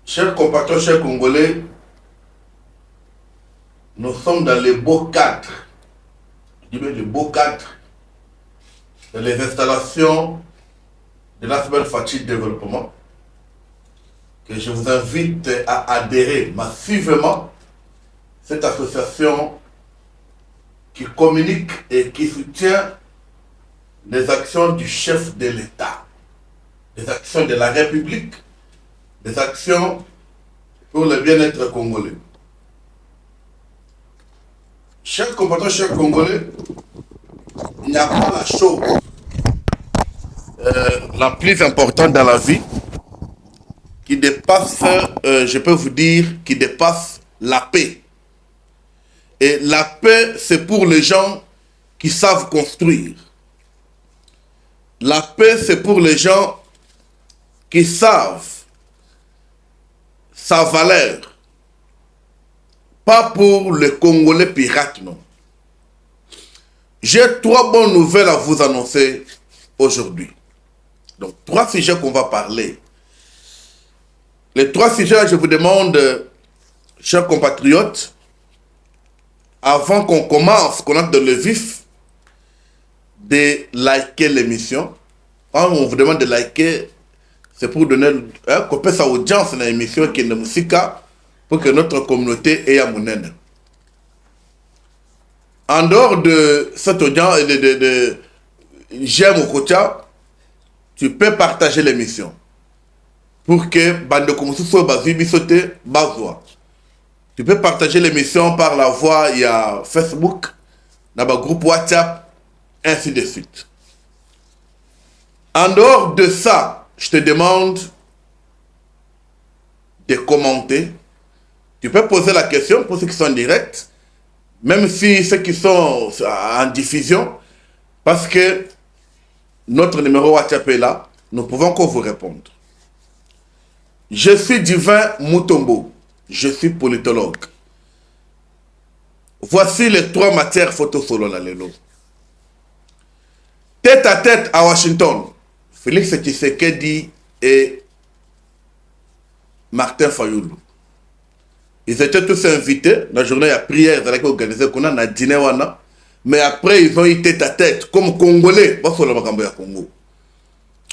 Chers compatriotes, chers Congolais, nous sommes dans les beaux cadres, je dis bien les beaux cadres de les installations de la semaine Fachi Développement, que je vous invite à adhérer massivement. Cette association qui communique et qui soutient les actions du chef de l'État, les actions de la République, des actions pour le bien-être congolais. Chers compatriotes, chers Congolais, il n'y a pas la chose la plus importante dans la vie qui dépasse, je peux vous dire, qui dépasse la paix. Et la paix, c'est pour les gens qui savent construire. La paix, c'est pour les gens qui savent sa valeur. Pas pour les Congolais pirates, non. J'ai 3 bonnes nouvelles à vous annoncer aujourd'hui. Donc, 3 sujets qu'on va parler. Les 3 sujets, je vous demande, chers compatriotes, avant qu'on commence, qu'on entre dans le vif, de liker l'émission. Quand on vous demande de liker, c'est pour donner qu'on peut sa audience dans l'émission qui est de musique pour que notre communauté ait un monnaie. En dehors de cette audience et de j'aime au côté, tu peux partager l'émission pour que bande comme soit basé sauter bazoa. Tu peux partager l'émission par la voie, il y a Facebook, dans le groupe WhatsApp, ainsi de suite. En dehors de ça, je te demande de commenter. Tu peux poser la question pour ceux qui sont en direct, même si ceux qui sont en diffusion, parce que notre numéro WhatsApp est là, nous pouvons encore vous répondre. Je suis Divin Mutombo, je suis politologue. Voici les 3 matières photos solo la lelo. Tête à tête à Washington, Félix Tshisekedi et Martin Fayulu. Ils étaient tous invités, la journée à prière, ils ont organisé qu'on a un dîner, mais après ils ont eu tête à tête, comme Congolais, Congo.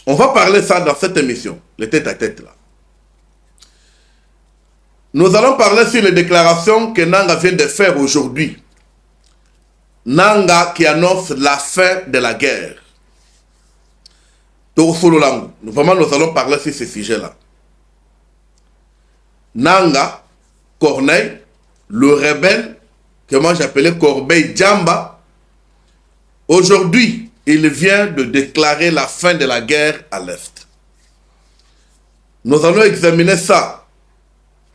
On va parler ça dans cette émission, les tête à tête là. Nous allons parler sur les déclarations que Nanga vient de faire aujourd'hui. Nanga qui annonce la fin de la guerre. Vraiment, nous allons parler sur ce sujet-là. Nanga, Corneille, le rebelle, que moi j'appelais Corbeil Djamba, aujourd'hui, il vient de déclarer la fin de la guerre à l'Est. Nous allons examiner ça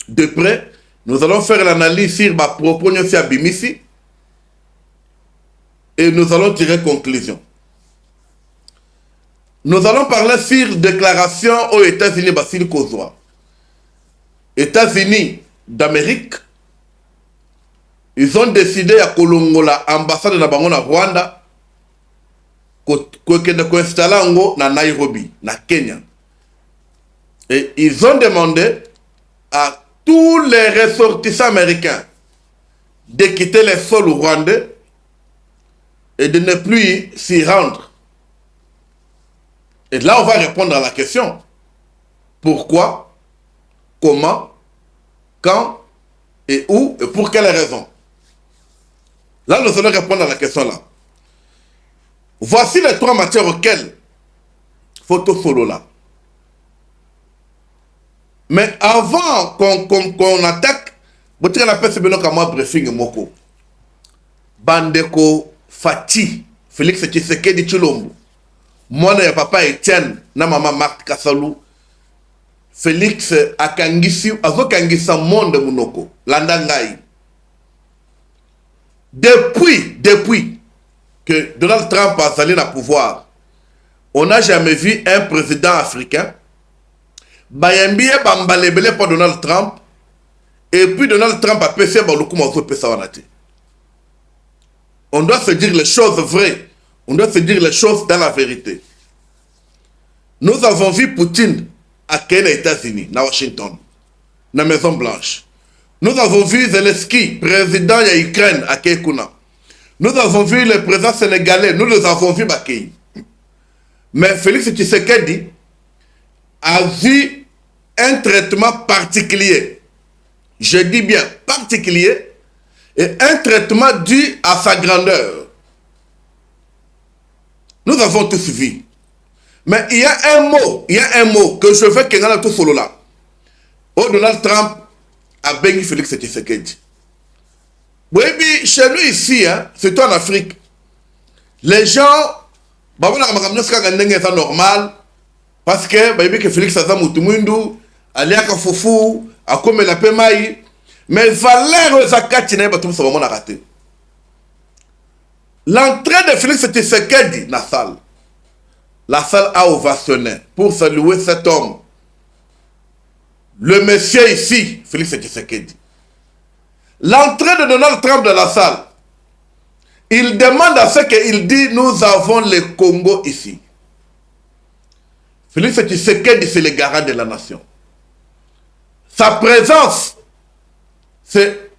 de près. Nous allons faire l'analyse sur ma propos à Bimisi et nous allons tirer conclusion. Nous allons parler sur déclaration aux États-Unis, Basile Kozwa. États-Unis d'Amérique, ils ont décidé à Kolongola, ambassade de la Bango na Rwanda, qu'on installe na Nairobi, na Kenya. Et ils ont demandé à tous les ressortissants américains de quitter les sols rwandais et de ne plus s'y rendre. Et là, on va répondre à la question. Pourquoi, comment, quand et où et pour quelles raisons? Là, nous allons répondre à la question là. Voici les 3 matières auxquelles photo solo là. Mais avant qu'on attaque, vous avez la paix, c'est bien comme moi briefing moko. Bandeko Fati, Félix Tshisekedi Tshilombo. Moi, na papa Etienne, na maman Marthe Kassalou. Félix Akangisi, azokangisa monde munoko, landangai. Depuis que Donald Trump a salé le pouvoir, on n'a jamais vu un président africain bayambiye bambalebele pour Donald Trump et puis Donald Trump a péché balukuma au pesawanati. On doit se dire les choses vraies, on doit se dire les choses dans la vérité. Nous avons vu Poutine à Kenya, États-Unis, à Washington. la Maison Blanche. Nous avons vu Zelensky, président de l'Ukraine à Kekuna. Nous avons vu le président sénégalais, nous les avons vus Bakei. Mais Félix Tshisekedi a vu un traitement particulier. Je dis bien particulier, et un traitement dû à sa grandeur. Nous avons tous vu. Mais il y a un mot que je veux que tout solo là. Oh, Donald Trump a béni Félix Tshisekedi. Oui, chez nous ici, hein, surtout en Afrique, les gens, c'est normal, parce que Félix Tshisekedi, Aliaka Foufou, a comme la Pemaï, mais valeur aux akati n'a pas tout ça vraiment raté. L'entrée de Félix Tshisekedi dans la salle a ovationné pour saluer cet homme. Le monsieur ici, Félix Tshisekedi. L'entrée de Donald Trump dans la salle, il demande à ce qu'il dit, nous avons le Congo ici. Félix Tshisekedi, c'est le garant de la nation. Sa présence,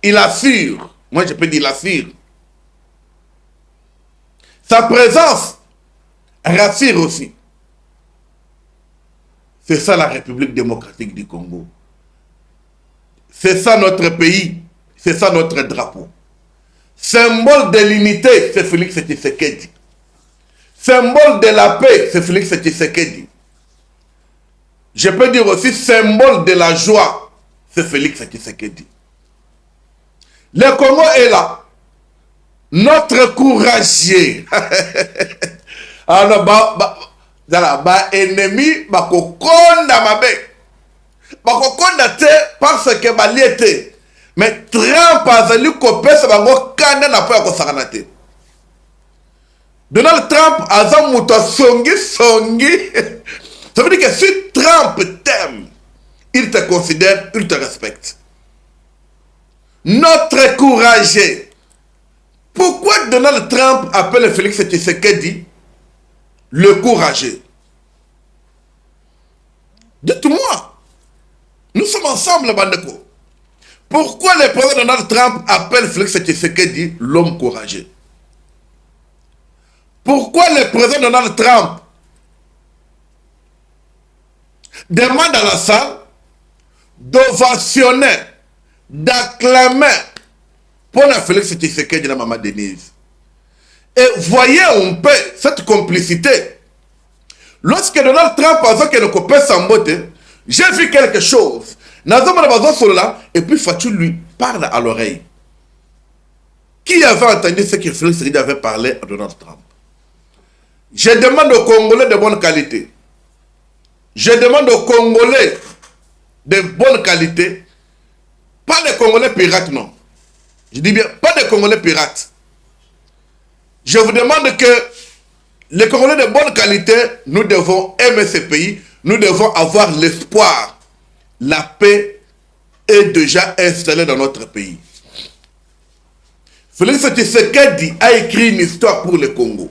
il assure. Moi, je peux dire, il assure. Sa présence rassure aussi. C'est ça la République démocratique du Congo. C'est ça notre pays. C'est ça notre drapeau. Symbole de l'unité, c'est Félix Tshisekedi. Symbole de la paix, c'est Félix Tshisekedi. Je peux dire aussi symbole de la joie, c'est Félix Tshisekedi. Le Congo est là. Notre courageux. Alors, ennemi, kokonda mabe. Kokonda te parce que baliete. Mais Trump a zali kopesa bango kanda na po ya kosakana te. Donald Trump a za muto songi. Ça veut dire que si Trump t'aime, il te considère, il te respecte. Notre courageux. Pourquoi Donald Trump appelle Félix Tshisekedi le courageux? Dites-moi. Nous sommes ensemble, Bandeko. Pourquoi le président Donald Trump appelle Félix Tshisekedi l'homme courageux? Pourquoi le président Donald Trump demande à la salle d'ovationner, d'acclamer pour Félix Tshisekedi et la maman Denise? Et voyez un peu cette complicité. Lorsque Donald Trump a dit qu'il ne peut pas s'en botter, j'ai vu quelque chose. Et puis Fatou lui parle à l'oreille. Qui avait entendu ce que Félix Tshisekedi avait parlé à Donald Trump? Je demande aux Congolais de bonne qualité. Je demande aux Congolais de bonne qualité. Pas des Congolais pirates, non. Je dis bien, pas des Congolais pirates. Je vous demande que les Congolais de bonne qualité, nous devons aimer ce pays. Nous devons avoir l'espoir. La paix est déjà installée dans notre pays. Félix Tshisekedi a écrit une histoire pour le Congo.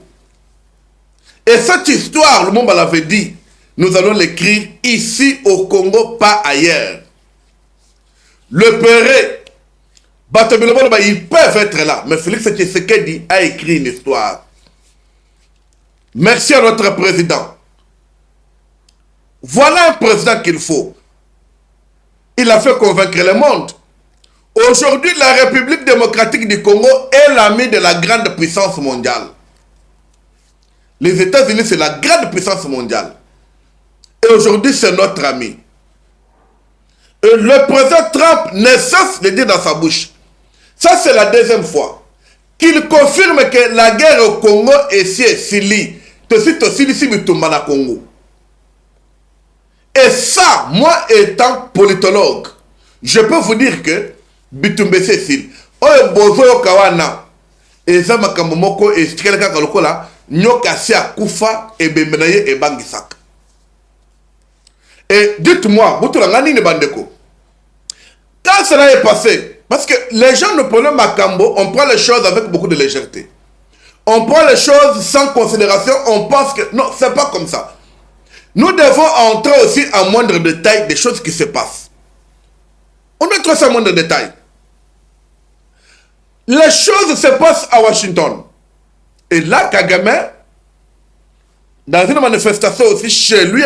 Et cette histoire, le monde l'avait dit, nous allons l'écrire ici au Congo, pas ailleurs. Le Péré, ils peuvent être là, mais Félix Tshisekedi a écrit une histoire. Merci à notre président. Voilà un président qu'il faut. Il a fait convaincre le monde. Aujourd'hui, la République démocratique du Congo est l'ami de la grande puissance mondiale. Les États-Unis, c'est la grande puissance mondiale. Et aujourd'hui, c'est notre ami. Et le président Trump ne cesse de dire dans sa bouche. Ça, c'est la deuxième fois qu'il confirme que la guerre au Congo est si Congo. Et ça, moi étant politologue, je peux vous dire que Bitumbe Cécile, Bozo Kawana, et ça Makamomoko et Stikelka Kalokola, Nyokasi Akufa et Bemenaye et Bangisak. Et dites-moi, Boutulangani ne Bandeko, quand cela est passé, parce que les gens ne prennent Makambo, on prend les choses avec beaucoup de légèreté. On prend les choses sans considération, on pense que non, c'est pas comme ça. Nous devons entrer aussi en moindre détail des choses qui se passent. tout ça moins de détails. Les choses se passent à Washington. Et là, Kagame, dans une manifestation aussi chez lui,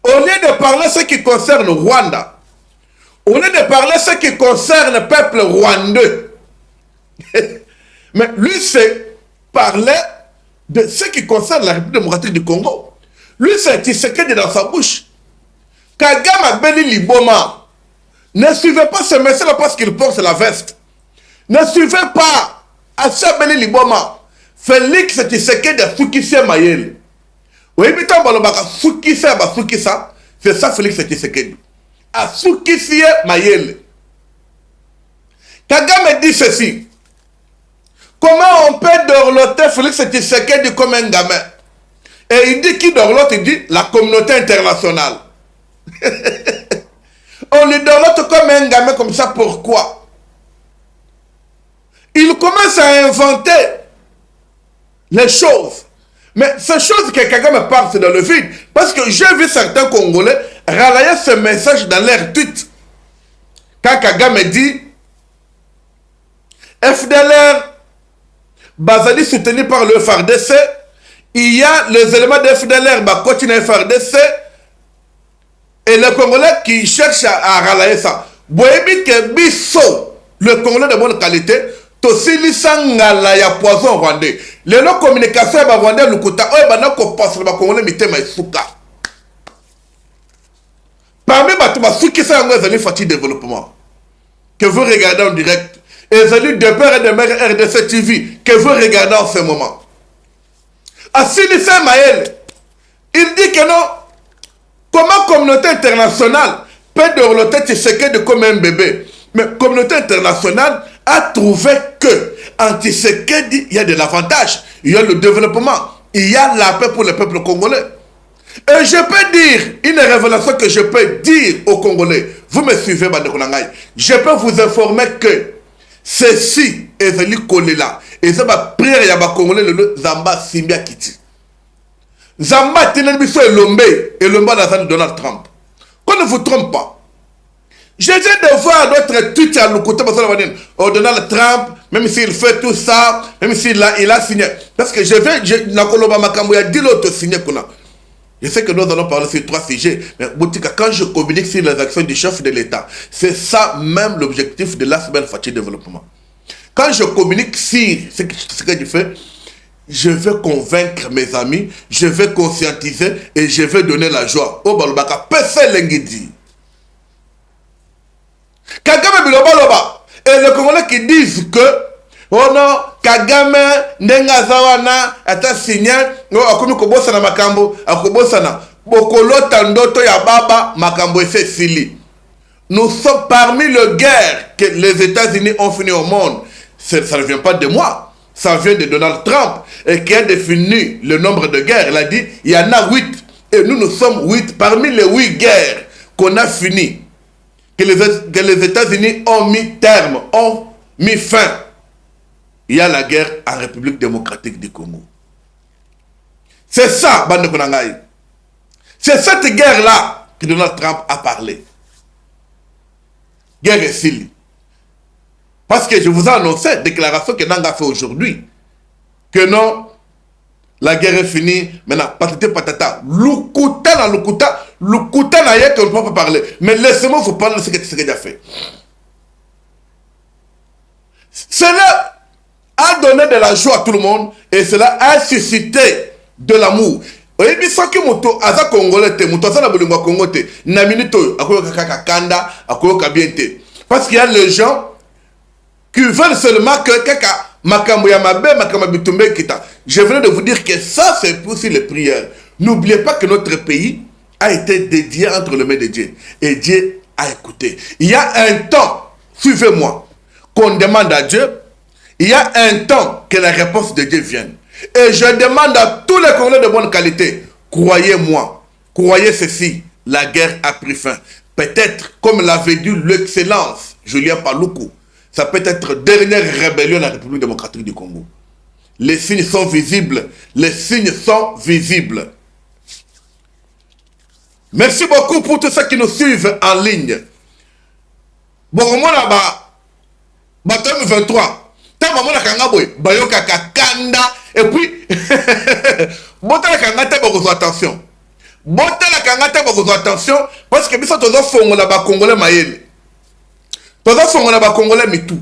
au lieu de parler ce qui concerne Rwanda, au lieu de parler ce qui concerne le peuple rwandais, mais lui, c'est parler de ce qui concerne la République démocratique du Congo. Lui, c'est Tshisekedi dans sa bouche. Kagame Beli Liboma, ne suivez pas ce message parce qu'il porte la veste. Ne suivez pas Assa Beli Liboma. Félix Tshisekedi a Soukissé Mayele. Oui, mais tant que Soukissé a Soukissé, c'est ça Félix Tshisekedi. A Soukissé Mayele. Kagame dit ceci. Comment on peut dorloter Félix Tshisekedi comme un gamin? Et il dit qui dorlote? Il dit la communauté internationale. On lui dorlote comme un gamin comme ça, pourquoi? Il commence à inventer les choses. Mais ces choses que Kagame parle, c'est dans le vide. Parce que j'ai vu certains Congolais relayer ce message dans leur tweet. Quand Kagame dit FDLR Bazali soutenu par le FARDC, il y a les éléments de FDLR continuent à FARDC et les Congolais qui cherchent à relayer ça. Boyebi ke biso, le Congolais de bonne qualité, tosili sangala ya poison rwandais. Les non communication ya rwandais lukuta oyo banako passe le Congolais mitema isuka. Parmi bato basuki sa yango ezali fati développement que vous regardez en direct. Ezali de père et de mère RDC TV que vous regardez en ce moment. Assili Maël, il dit que non. Comment communauté internationale peut dorloter Tshisekedi comme un bébé? Mais communauté internationale a trouvé que en Tshisekedi, il y a de l'avantage, il y a le développement, il y a la paix pour le peuple congolais. Et je peux dire, une révélation que je peux dire aux Congolais, vous me suivez, Bandekonangaï, je peux vous informer que ceci est venu coller là. Et ça va prier à Congolais le Zamba Simbia Kiti. Zamba Tinelbiso et Lombe dans Donald Trump. Qu'on ne vous trompe pas. J'ai dit de voir d'autres tweets à l'oukoute Donald Trump, même s'il fait tout ça, même s'il a signé. Parce que je dit l'autre signé. Je sais que nous allons parler sur 3 sujets, mais quand je communique sur les actions du chef de l'État, c'est ça même l'objectif de la semaine Fati Développement. Quand je communique sur ce que je fais, je vais convaincre mes amis, je vais conscientiser et je vais donner la joie. Oh balobaka, pese l'engidi. Kagame bilobaloba. Et les Congolais qui disent que oh non, Kagame ndenga zawana ata signé, no akomi kobosa na makambo, akobosa na bokolota ndoto ya baba makambo efe sili. Nous sommes parmi les guerres que les États-Unis ont fini au monde. Ça ne vient pas de moi. Ça vient de Donald Trump et qui a défini le nombre de guerres. Il a dit, il y en a 8. Et nous sommes 8. Parmi les 8 guerres qu'on a fini, que les États-Unis ont mis terme, ont mis fin, il y a la guerre en République démocratique du Congo. C'est ça, Bande Konangaï. C'est cette guerre-là que Donald Trump a parlé. Guerre et Sili. Parce que je vous ai annoncé, déclaration que Nanga fait aujourd'hui, que non, la guerre est finie, maintenant, patata patata, lukuta na yé qu'on ne peut pas parler. Mais laissez-moi vous parler de ce que Tshisekedi a fait. Cela a donné de la joie à tout le monde et cela a suscité de l'amour. Et puis, ça qui moto aza congolais te, moto aza na bolingo Congo te, na minute akoyoka kaka kanda, akoyoka bien te. Parce qu'il y a les gens qui veulent seulement que kaka makambo ya mabe, makambo bitumbe kita. Je venais de vous dire que ça c'est aussi les prières. N'oubliez pas que notre pays a été dédié entre les mains de Dieu. Et Dieu a écouté. Il y a un temps, suivez-moi, qu'on demande à Dieu. Il y a un temps que la réponse de Dieu vienne. Et je demande à tous les Congolais de bonne qualité, croyez-moi, croyez ceci, la guerre a pris fin. Peut-être, comme l'avait dit l'excellence Julien Paluku, ça peut être dernière rébellion de la République démocratique du Congo. Les signes sont visibles. Les signes sont visibles. Merci beaucoup pour tous ceux qui nous suivent en ligne. bokomona bato M23 tant bamona kanga boye bayoka kakanda et puis botala kanga te bokozwa attention botala kanga te bokozwa attention parce que biso tozo fongola ba congolais mayele tozo fongola ba congolais mitou.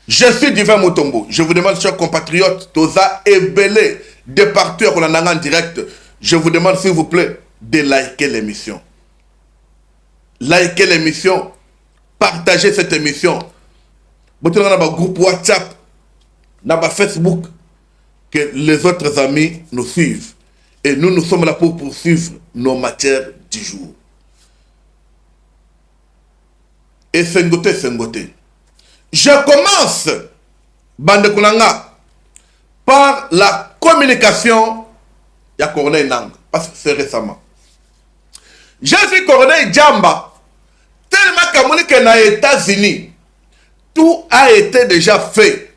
Je suis Divin Mutombo. Je vous demande, chers compatriotes, toza ebele de partout qu'on en a en direct. Je vous demande, s'il vous plaît, de liker l'émission. Likez l'émission. Partagez cette émission. Vous avez un groupe WhatsApp, dans Facebook, que les autres amis nous suivent. Et nous sommes là pour poursuivre nos matières du jour. Et Sengote. Je commence, Bande Kulanga, par la communication de Corneille Nang, parce que c'est récemment. J'ai vu Corneille Djamba, tellement que dans les États-Unis, tout a été déjà fait.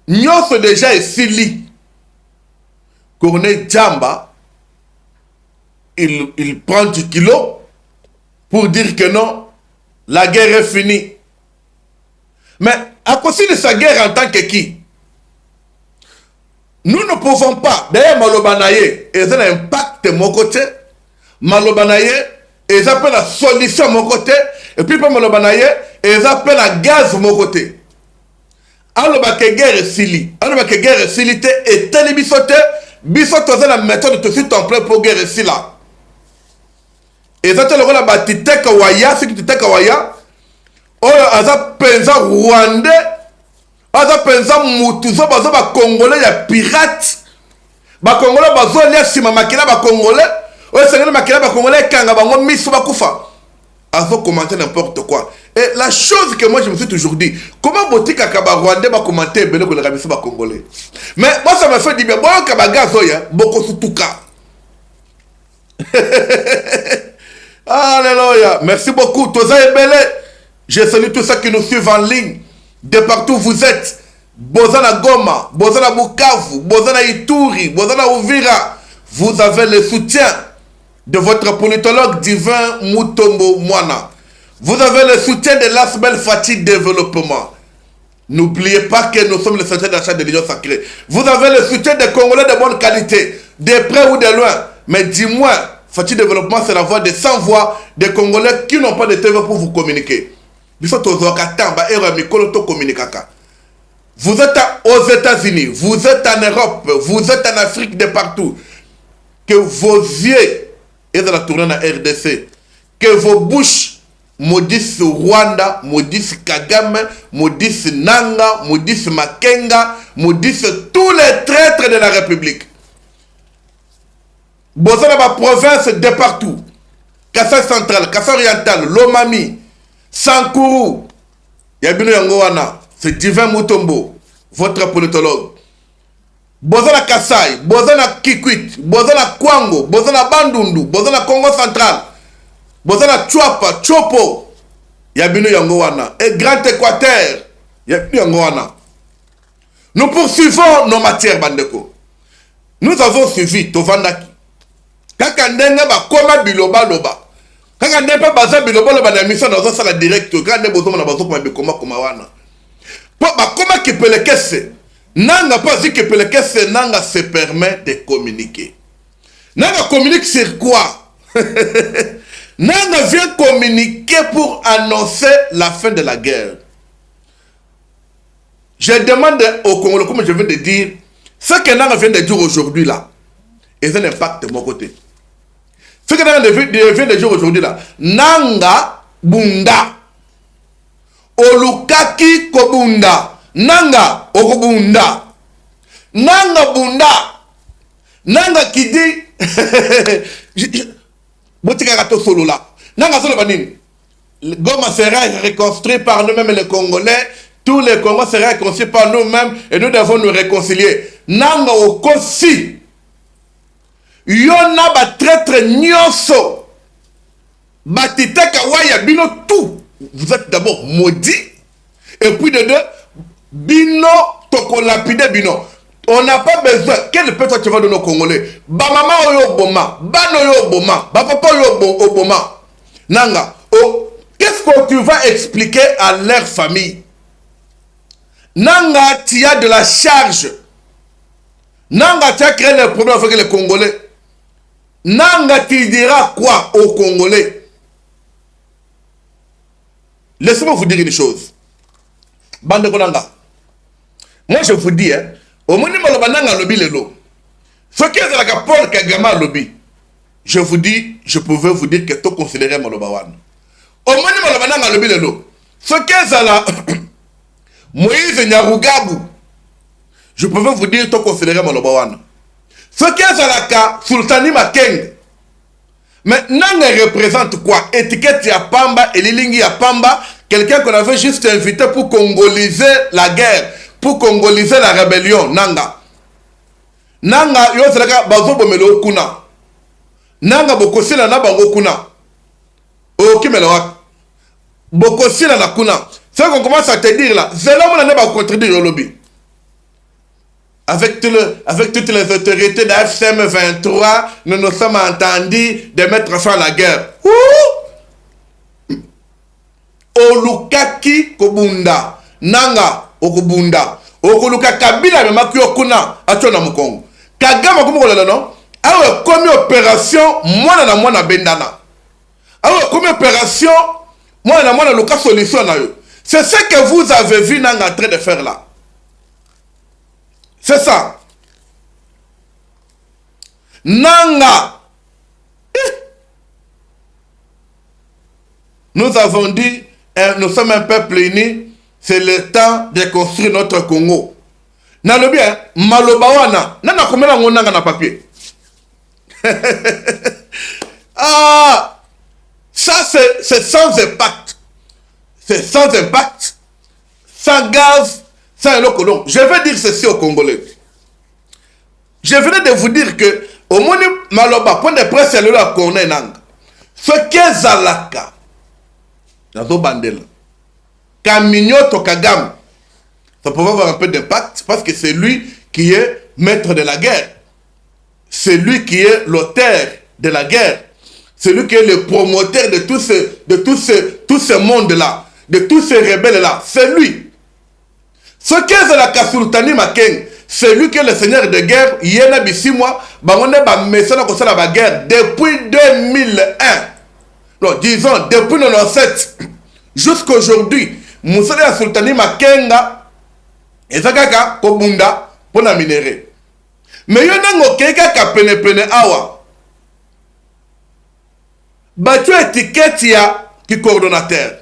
Nous sommes déjà ici. Corneille Djamba, il prend du kilo pour dire que non, la guerre est finie. Mais à cause de sa guerre en tant que qui? Nous ne pouvons pas. D'ailleurs, Malobanaye, ils ont un impact de mon côté. Malobanaye, ils appellent la solution de mon côté. Et puis, pour Malobanaye, ils appellent la gaz de mon côté. Alors, que guerre sili. Alors, que guerre silité et telle bisote. Bisote, c'est la méthode de suite en plein pour guerre sila. Ils appellent la batite kawaya, ce qui te kawaya. Oyo aza penza rwandais aza penza mutuzo bazo ba congolais ya pirate ba congolais bazo lia sima makila ba congolais oyo sengeli makila ba congolais kanga bango miso bakufa azo commenter n'importe quoi. Et la chose que moi je me suis toujours dit, comment botika kaba rwandais ba commenter bele ko le miso ba congolais. Mais moi ça m'a fait dire bon kaba gazo ya boko sutuka. Alléluia. Merci beaucoup toza ebele. Je salue tous ceux qui nous suivent en ligne, de partout où vous êtes. Bozana Goma, Bozana Bukavu, Bozana Ituri, Bozana Uvira. Vous avez le soutien de votre politologue Divin Mutombo Mwana. Vous avez le soutien de l'Asbel Fati Développement. N'oubliez pas que nous sommes le centre d'achat de l'Union sacrée. Vous avez le soutien des Congolais de bonne qualité, de près ou de loin. Mais dis-moi, Fati Développement, c'est la voix des sans voix des Congolais qui n'ont pas de TV pour vous communiquer. Vous êtes aux États-Unis, vous êtes en Europe, vous êtes en Afrique, de partout. Que vos yeux aient la tournée en RDC. Que vos bouches maudissent Rwanda, maudissent Kagame, maudissent Nanga, maudissent Makenga, maudissent tous les traîtres de la République. Bozana ma province de partout. Kassai central, Kassai oriental, Lomami. Sankuru, Yabino Yangowana, c'est Divin Mutombo, votre politologue. Bozana Kassai, Bozana Kikwit, Bozana Kwango, Bozana Bandundu, Bozana Congo central, Bozana Chouapa, Chopo, Yabino Yangowana, et Grand Équateur, Yabino Yangowana. Nous poursuivons nos matières, Bandeko. Nous avons suivi Tovandaki. Kakandenga ba koma biloba loba. Quand on n'est pas basé sur le mission dans la direct, quand on est besoin de comment qui peut le caisser? Nanga pas dit que peut le caisser, Nanga se permet de communiquer. Nanga communique sur quoi? Nanga vient communiquer pour annoncer la fin de la guerre. Je demande au Congolais, comme je viens de dire, ce que Nanga vient de dire aujourd'hui là, et ça impact de mon côté. Ce que Nanga vient de dire aujourd'hui là, Nanga Bunda. Olukaki Kobunda. Nanga Okobunda. Nanga Bunda. Nanga qui dit. Botika Gato Solo là. Nanga Solo Banine. Goma sera reconstruit par nous-mêmes les Congolais. Tous les Congolais seront réconciliés par nous-mêmes et nous devons nous réconcilier. Nanga Okosi. Yona ba traître nyonso. Batiteka waya bino tout. Vous êtes d'abord maudit. Et puis de deux, bino toko lapide bino. On n'a pas besoin. Quel peuple tu vas donner aux Congolais? Ba maman oyo boma. Ba no yo boma. Ba papa yo boma. Nanga. Oh, qu'est-ce qu'est-ce que tu vas expliquer à leur famille? Nanga, tu as de la charge. Nanga, tu as créé des problèmes avec les Congolais. Nanga, tu diras quoi aux Congolais? Laissez-moi vous dire une chose. Bande Konanga. Moi, je vous dis, au moins, Nanga lobby lelo. Ce qui est de la Paul Kagama lobby, je vous dis, je pouvais vous dire que tout considéré Malobawan. Au moins, Nanga lobby lelo. Ce qui est de la Moïse Nyarugabu, je pouvais vous dire tout considéré Malobawan. Ce qui est de la cas Sultani Makeng. Mais Nanga représente quoi? Étiquette ya Pamba et Lilingi ya Pamba, quelqu'un qu'on avait juste invité pour congoliser la guerre, pour congoliser la rébellion. Nanga. Nanga, yo selaka bazo bomelo kuna. Nanga bokosila na bango kuna. O kimelawak. Bokosila na kuna. C'est qu'on commence à te dire là, c'est là où on a contredire au lobby. Avec toutes les autorités de la FCM 23, nous nous sommes entendus de mettre fin à la guerre. Olukaki Kobunda. Nanga Okubunda. Okuluka Kabila me makyo kuna atona mukongo. Kagama kumukolo non? Awe komi opération mwana bendana. Awe komi opération mwana luka solution na yo. C'est ce que vous avez vu Nanga en train de faire là. C'est ça. Nanga. Nous avons dit, nous sommes un peuple uni, c'est le temps de construire notre Congo. Nalobi, Malobawana, nana komela ngonanga na papier. Ah, ça c'est sans impact. C'est sans impact, sans gaz, sans éloquent. Je vais dire ceci aux Congolais. Je venais de vous dire que au moins Maloba, point de presse, c'est là qu'on est nang. Ce qu'est Zalaka, dans bandela, Kaminyoto Kagame, ça peut avoir un peu d'impact parce que c'est lui qui est maître de la guerre. C'est lui qui est l'auteur de la guerre. C'est lui qui est le promoteur de tout ce monde-là, de tous ces rebelles-là. C'est lui. Ce qu'est Zalaka Sultani Makeng, c'est lui qui est le seigneur de guerre. Il y a 6 mois, on a la guerre depuis 2001. Non, disons, depuis 1997 jusqu'à aujourd'hui. Moussala Sultani Makenga et Zakaka Kobunda pour la minerai. Mais il y a un keka pene awa. Batu étiquette ya qui coordonnateur.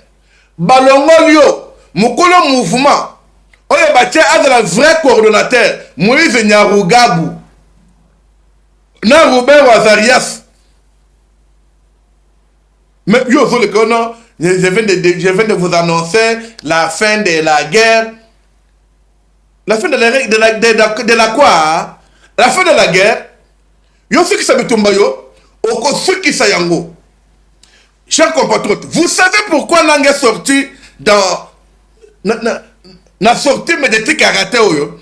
Balongolio, Mukolo mouvement. Oye Batia a de la vraie coordonnateur. Moïse Nyarugabu. Na Ruben Wazarias. Mais yo, je viens de vous annoncer la fin de la guerre. La fin de la quoi? La fin de la guerre. Yo ceux qui s'habitent yo, oko ceux qui sayango. Chers compatriotes, vous savez pourquoi Nang est sorti dans la sortie médiatique karaté oyo?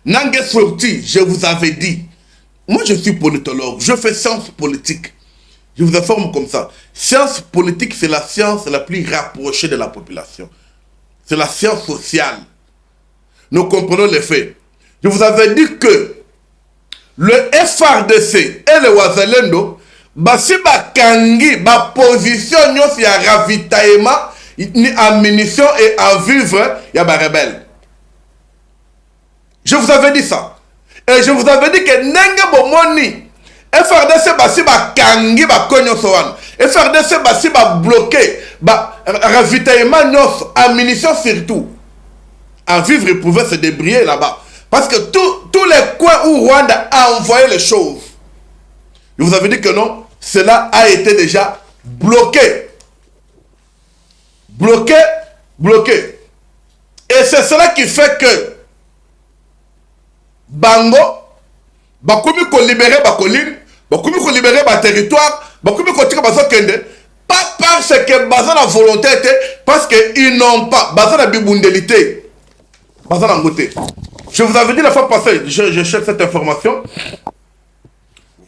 Nang est sorti, je vous avais dit. Moi je suis politologue, je fais science politique. Je vous informe comme ça. Science politique, c'est la science la plus rapprochée de la population. C'est la science sociale. Nous comprenons les faits. Je vous avais dit que le FRDC et le Wazalendo, basi bakangi, ba position nyos ya ravitaillement, en munitions et en vivres, ya ba rebelle. Je vous avais dit ça. Et je vous avais dit que nenge bomoni, FRDC basi ba kangi ba konyo sowan. FRDC basi ba bloqué ba ravitaillement nyos en munitions surtout. En vivre, ils pouvaient se débrouiller là-bas. Parce que tous les coins où Rwanda a envoyé les choses, je vous avais dit que non, cela a été déjà bloqué. Bloqué. Et c'est cela qui fait que Bango, bakoumi ko libérer ba colline, bakoumi ko libérer ba territoire, bakoumi ko tika baso kende, pas parce que baza la volonté était, parce qu'ils n'ont pas, baza la bibundelité, baza la ngoté. Je vous avais dit la fois passée, je cherche cette information.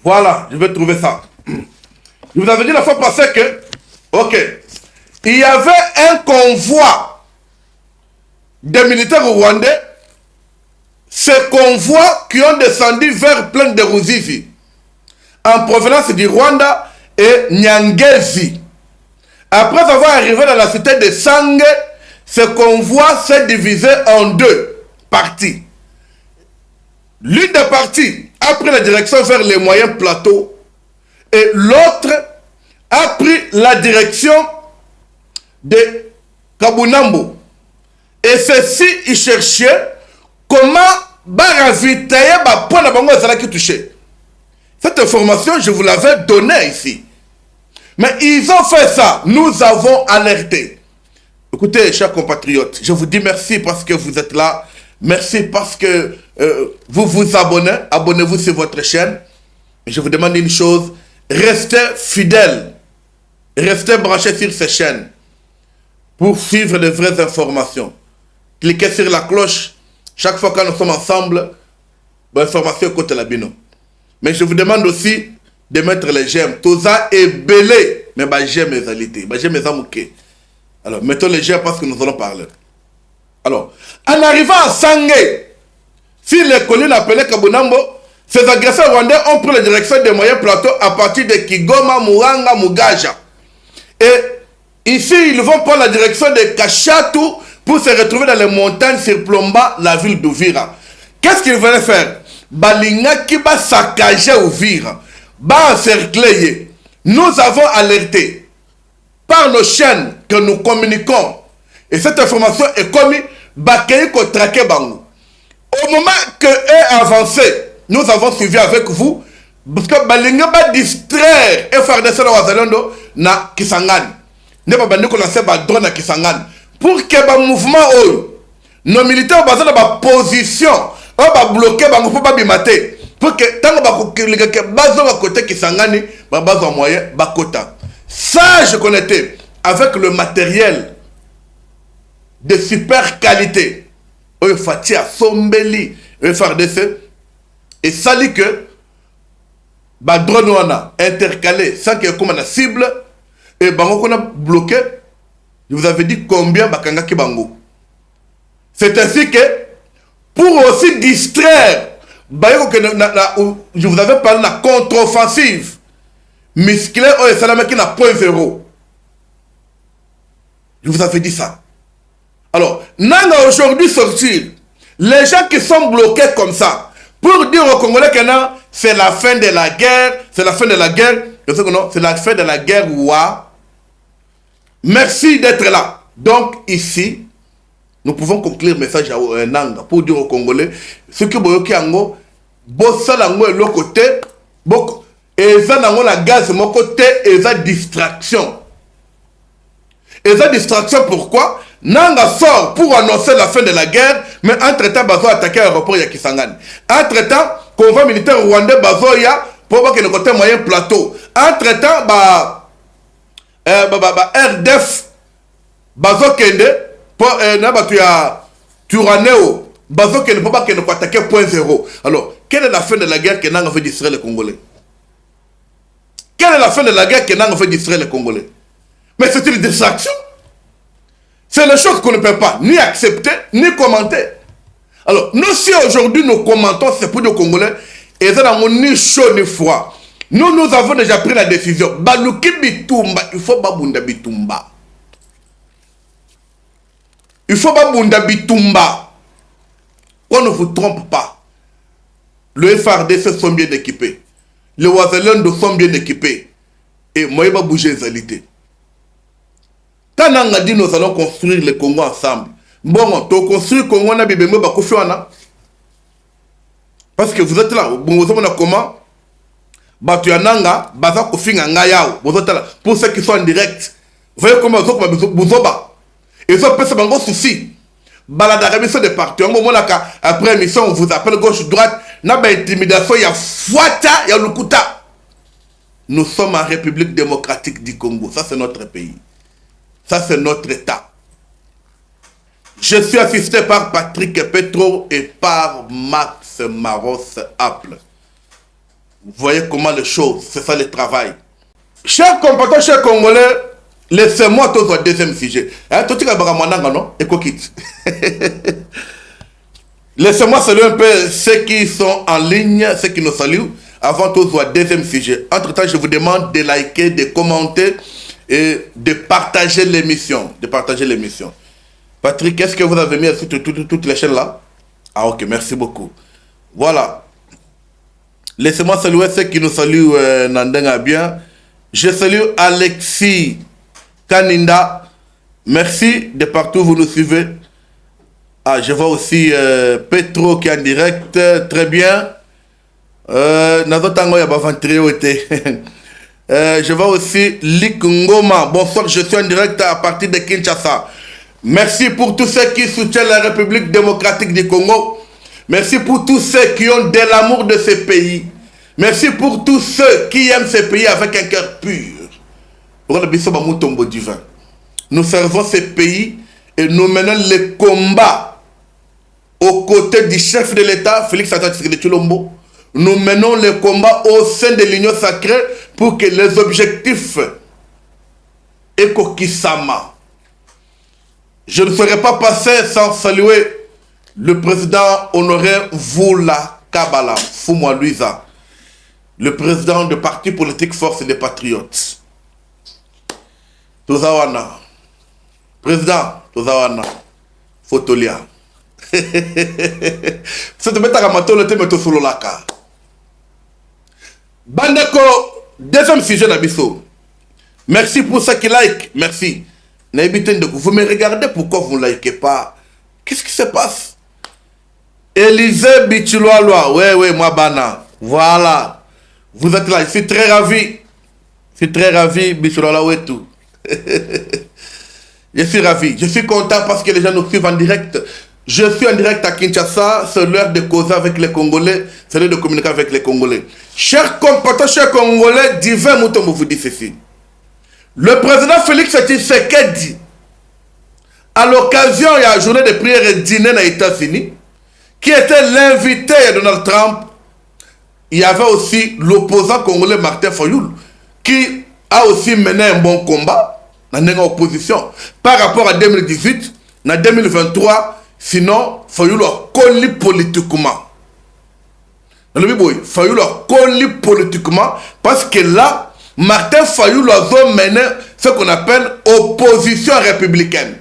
Voilà, je vais trouver ça. Je vous avais dit la fois passée que, ok, il y avait un convoi des militaires rwandais. Ces convois qui ont descendu vers Plaine de Ruzizi, en provenance du Rwanda et Nyangezi. Après avoir arrivé dans la cité de Sange, ce convoi s'est divisé en deux parties. L'une des parties a pris la direction vers les moyens plateaux et l'autre a pris la direction de Kabunambo. Et ceci, ils cherchaient comment ravitailler pour la qui touché. Cette information, je vous l'avais donnée ici. Mais ils ont fait ça. Nous avons alerté. Écoutez, chers compatriotes, je vous dis merci parce que vous êtes là. Merci parce que vous vous abonnez. Abonnez-vous sur votre chaîne. Je vous demande une chose. Restez fidèles. Restez branchés sur ces chaînes pour suivre les vraies informations. Cliquez sur la cloche. Chaque fois que nous sommes ensemble, l'information est côté la bino. Mais je vous demande aussi de mettre les j'aime. Tout ça est belé. Mais j'aime mes alités. J'aime mes amouquets. Alors, mettons les j'aime parce que nous allons parler. Alors, en arrivant à Sangé, si les collines appelées Kabunambo, ces agresseurs rwandais ont pris la direction des moyens plateaux à partir de Kigoma, Muranga, Mugaja. Et ici, ils vont prendre la direction de Kashatou pour se retrouver dans les montagnes surplombant la ville d'Uvira. Qu'est-ce qu'ils veulent faire? Balinga qui va saccager Uvira, va encercler. Nous avons alerté par nos chaînes que nous communiquons. Et cette information est commise, Bakayiko traqué Bango. Au moment que est avancé, nous avons suivi avec vous, parce que Balinga va distraire et faire descendre Wazalendo na Kisangani. Ne pas bandir qu'on a fait drone na Kisangani. Pour que le mouvement, nos militaires basés dans la position, on va bloquer, on ne peut pas bimater. Pour que tant que les bases à côté qui s'engagent, base en moyen, bakota. Ça, je connaissais avec le matériel de super qualité. On fatia sombeli, on FARDC. Et ça dit que bah drone on a intercalé sans que comme la cible et bah on a bloqué. Je vous avais dit combien bakanga ki bango. C'est ainsi que pour aussi distraire, je vous avais parlé de la contre-offensive musclée au Salamé qui n'a point zéro. Je vous avais dit ça. Alors, Nanga aujourd'hui sortir, les gens qui sont bloqués comme ça, pour dire aux Congolais que non, c'est la fin de la guerre, c'est la fin de la guerre, je sais que non, c'est la fin de la guerre, ouah. Merci d'être là. Donc, ici, nous pouvons conclure le message à Nanga pour dire aux Congolais, ce que vous avez dit, Bossalango est l'autre côté, et ça n'a la gaz de mon côté, et ça distraction. Et ça distraction pourquoi? Nanga sort pour annoncer la fin de la guerre, mais entre-temps, Bazo a attaqué l'aéroport Yakisangani. Entre-temps, convoi militaire rwandais Bazo ya pour voir que le côté moyen plateau. Entre-temps, RDF Bazo Kende pour tu as Turaneo Bazo Kende pour pas que nous attaquer point zéro. Alors, quelle est la fin de la guerre que Nanga veut distraire les Congolais? Quelle est la fin de la guerre que Nanga veut distraire les Congolais? Mais c'est une distraction. C'est les choses qu'on ne peut pas ni accepter, ni commenter. Alors, nous, si aujourd'hui nous commentons, c'est pour les Congolais, et ça n'a ni chaud ni froid. Nous avons déjà pris la décision. Baluki Bitumba, il faut Babunda Bitumba. Il faut Babunda Bitumba. On ne vous trompe pas. Le FARDC sont bien équipés. Les Wazalendo sont bien équipés. Et moi, je vais bouger les alités. Quand on a dit nous allons construire le Congo ensemble, bon, tu construis le Congo, on a bébé, parce que vous êtes là, vous êtes comment? Tu as nanga, baza kofinga ngayao, vous êtes là, pour ceux qui sont en direct, vous voyez comment vous êtes là. Et ça peut se faire un souci. Balada mission de partout. Après émission, on vous appelle gauche-droite, n'a pas intimidation, il y a Fouata, il y a Lukuta. Nous sommes en République démocratique du Congo, ça c'est notre pays. Ça, c'est notre État. Je suis assisté par Patrick Petro et par Max Maros Apple. Vous voyez comment les choses, c'est ça le travail. Chers compatriotes, chers Congolais, Laissez-moi tout au deuxième sujet. Hein, tout non? Laissez-moi saluer un peu ceux qui sont en ligne, ceux qui nous saluent. Avant tout au deuxième sujet. Entre-temps, je vous demande de liker, de commenter et de partager l'émission. Patrick, est-ce que vous avez mis sur toutes les chaînes là? Ah ok, merci beaucoup. Voilà. Laissez-moi saluer ceux qui nous saluent Nandenga bien. Je salue Alexis Kaninda. Merci de partout où vous nous suivez. Ah, je vois aussi Petro qui est en direct. Très bien. Je vois aussi Lik Ngoma. Bonsoir, je suis en direct à partir de Kinshasa. Merci pour tous ceux qui soutiennent la République démocratique du Congo. Merci pour tous ceux qui ont de l'amour de ce pays. Merci pour tous ceux qui aiment ce pays avec un cœur pur. Nous servons ce pays et nous menons le combat aux côtés du chef de l'État, Félix Antoine Tshisekedi Tshilombo. Nous menons le combat au sein de l'Union sacrée pour que les objectifs Ekokisama. Je ne serai pas passé sans saluer le président honoré Voula Kabala Foumoua Luisa, le président du parti politique Force des Patriotes. Tozawana, président Tozawana, Fotolia. C'est de mettre à ma toile de solo laka. Bandeko, deuxième sujet d'Abisso. Merci pour ceux qui like, merci. Vous me regardez, pourquoi vous ne likez pas? Qu'est-ce qui se passe? Élisée Bichiloaloa, ouais, moi, Bana. Voilà. Vous êtes là, je suis très ravi. Bichiloaloa, ouais, tout. Je suis ravi. Je suis content parce que les gens nous suivent en direct. Je suis en direct à Kinshasa. C'est l'heure de causer avec les Congolais. C'est l'heure de communiquer avec les Congolais. Chers compatriotes, chers Congolais, divin Moutombo vous dit ceci. Le président Félix Tshisekedi, à l'occasion de la journée de prière et dîner aux États-Unis, qui était l'invité de Donald Trump, il y avait aussi l'opposant congolais Martin Fayoul, qui a aussi mené un bon combat dans l'opposition par rapport à 2018, en 2023, sinon Fayoul a collé politiquement. Fayoul a collé politiquement parce que là, Martin Fayoul a mené ce qu'on appelle opposition républicaine.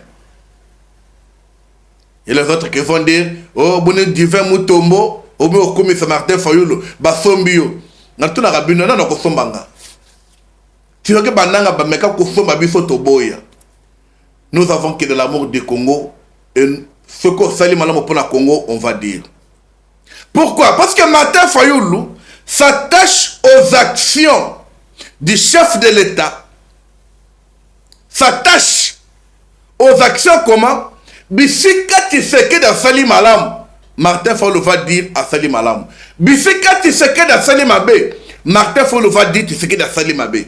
Et les autres qui vont dire, oh, bon, divin Moutombo, oh, mais au commissaire Martin Fayoul, Basombio. N'a tout n'a rabine, n'a pas sombanga. Tu vois que Bananga Bameka Kosomba Biso Toboya. Nous avons que de l'amour du Congo et ce qu'on salit malam pour la Congo, on va dire. Pourquoi? Parce que Martin Fayoul s'attache aux actions du chef de l'État, s'attache aux actions comment? Bisika Tshisekedi a sali malam, Martin Fayoul va dire à sali malam. Bisika Tshisekedi a sali mabe, Martin Fayoul va dire Tshisekedi a sali mabe.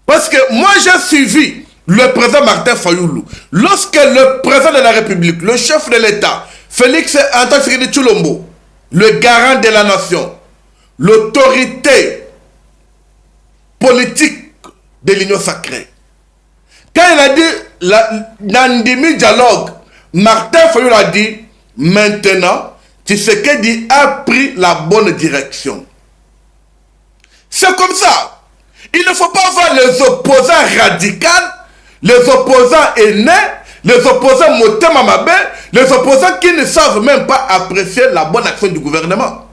Parce que moi j'ai suivi le président Martin Fayoul. Lorsque le président de la République, le chef de l'État, Félix Antoine Tshisekedi Tshilombo, le garant de la nation, l'autorité politique de l'Union sacrée, quand il a dit Nandimi dialogue, Martin Fayoul a dit maintenant Tshisekedi a pris la bonne direction. C'est comme ça. Il ne faut pas avoir les opposants radicaux, les opposants aînés, les opposants Motema Mabe, les opposants qui ne savent même pas apprécier la bonne action du gouvernement.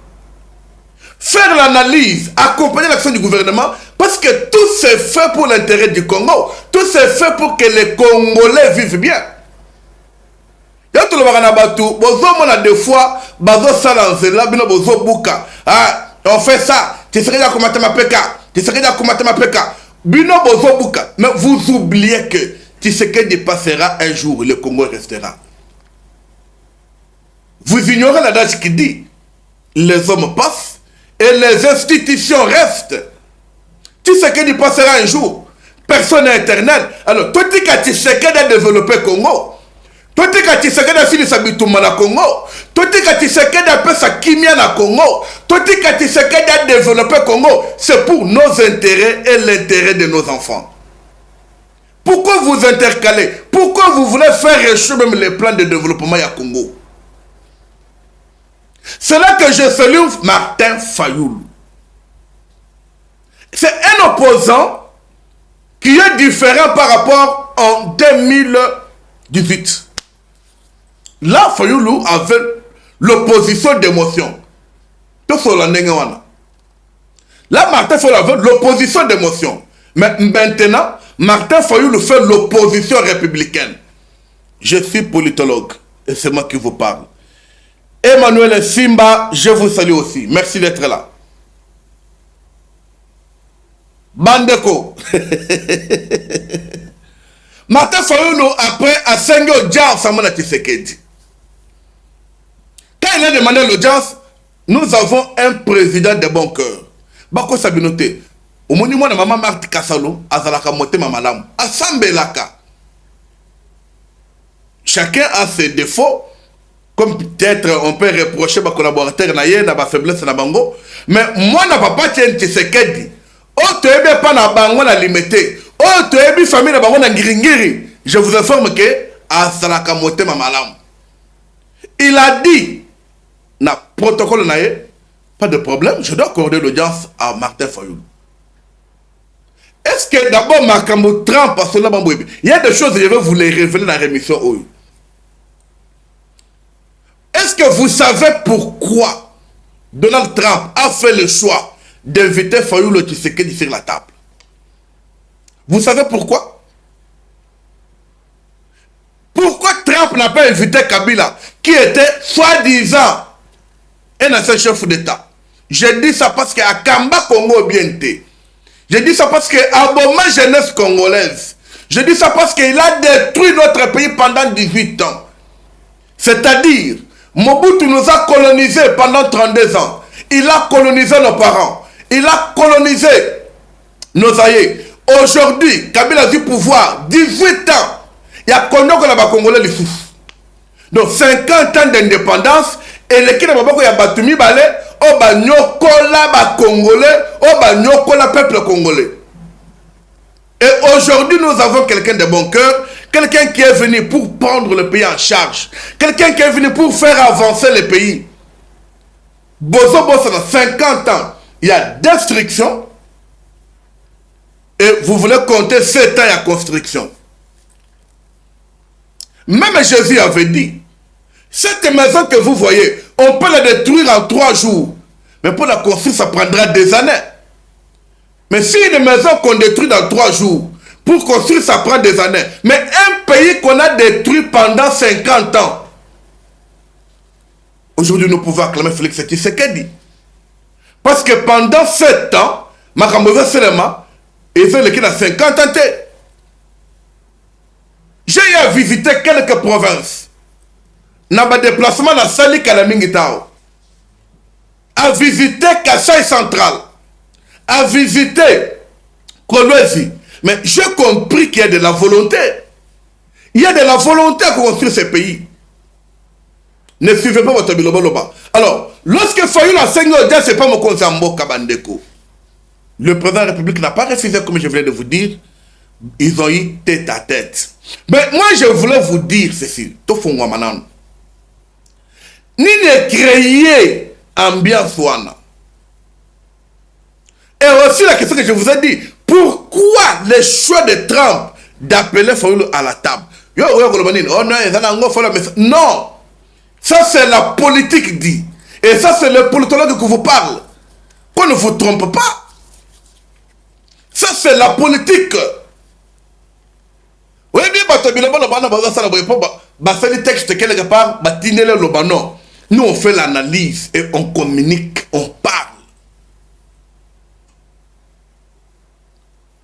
Faire l'analyse, accompagner l'action du gouvernement, parce que tout c'est fait pour l'intérêt du Congo, tout c'est fait pour que les Congolais vivent bien. Il y a tout le monde a des fois, on fait ça, tu serais là comme ma PK, tu serais là comme ma PK. Bino bozo buka, mais vous oubliez que Tshisekedi passera un jour, le Congo restera. Vous ignorez la date qui dit, les hommes passent et les institutions restent. Tshisekedi passera un jour, personne n'est éternel. Alors, toi tu as Tshisekedi a développé le Congo. Toi tu as Tshisekedi a fini sa bitouma na Congo. Toi tu as Tshisekedi a fait sa kimia na Congo. Toi tu as Tshisekedi a développé le Congo. C'est pour nos intérêts et l'intérêt de nos enfants. Pourquoi vous intercalez? Pourquoi vous voulez faire échouer même les plans de développement à Congo? C'est là que je salue Martin Fayoulou. C'est un opposant qui est différent par rapport en 2018. Là, Fayoulou avait l'opposition d'émotion. Tout ça, là, Martin Fayoulou avait l'opposition d'émotion. Mais maintenant, Martin Fayoulou fait l'opposition républicaine. Je suis politologue et c'est moi qui vous parle. Emmanuel Simba, je vous salue aussi. Merci d'être là. Bandeko. Martin Fayoulou, après, a signé audience à Mona Tshisekedi. Quand il a demandé l'audience, nous avons un président de bon cœur. Bako Sabinote. Au monument de maman Marthe Kassalo, Azalaka Mote Mamalam, Asambelaka. Chacun a ses défauts. Comme peut-être on peut reprocher ma collaborateur naïe na ba faiblesse na bango, mais moi na papa tient Tshisekedi. Oh tu es pas na bango na limité. Oh tu es famille na bango na ngiringiri. Je vous informe que à Salaka Motema Malam. Il a dit na protocole naïe, pas de problème, je dois accorder l'audience à Martin Fayoulou. Est-ce que d'abord Makambo Trump parce que là il y a des choses que je vais vous les révéler dans la rémission. Est-ce que vous savez pourquoi Donald Trump a fait le choix d'inviter Fayoulou Tshisekedi sur la table? Vous savez pourquoi? Pourquoi Trump n'a pas invité Kabila, qui était soi-disant un ancien chef d'État? Je dis ça parce qu'à Kamba Congo Bienté. Je dis ça parce qu'à Boma jeunesse congolaise. Je dis ça parce qu'il a détruit notre pays pendant 18 ans. C'est-à-dire, Mobutu nous a colonisés pendant 32 ans. Il a colonisé nos parents. Il a colonisé nos aïeux. Aujourd'hui, Kabila a du pouvoir, 18 ans. Il y a Konyoko na Congolais les souffrent. Donc 50 ans d'indépendance, et les qui n'ont pas battu balé, au banyokola ba Congolais, au banyokola peuple congolais. Et aujourd'hui, nous avons quelqu'un de bon cœur, quelqu'un qui est venu pour prendre le pays en charge, quelqu'un qui est venu pour faire avancer le pays. Bozo Bozo, dans 50 ans, il y a destruction, et vous voulez compter 7 ans à construction. Même Jésus avait dit, cette maison que vous voyez, on peut la détruire en 3 jours, mais pour la construire, ça prendra des années. Mais si une maison qu'on détruit dans 3 jours, pour construire, ça prend des années. Mais un pays qu'on a détruit pendant 50 ans, aujourd'hui, nous pouvons acclamer Félix Tshisekedi. Parce que pendant 7 ans, Makamboza Selema, et fait le qui a 50 ans. J'ai eu à visiter quelques provinces. N'a pas déplacement dans Sali Kalamingitao. À visiter Kassai Central. À visiter Kolwezi. Mais j'ai compris qu'il y a de la volonté. Il y a de la volonté à construire ce pays. Ne suivez pas votre biloboloba. Alors, lorsque Fayoulou a saigné au dia, ce n'est pas mon Konzambo Kabandeko. Le président de la République n'a pas refusé, comme je viens de vous dire. Ils ont eu tête à tête. Mais moi, je voulais vous dire ceci. Ni ne créer ambiance wana. Et aussi la question que je vous ai dit, pourquoi le choix de Trump d'appeler Fayoulou à la table? Non, ça c'est la politique dit. Et ça c'est le politologue qui vous parle. Qu'on ne vous trompe pas. Ça c'est la politique. Nous on fait l'analyse et on communique, on parle.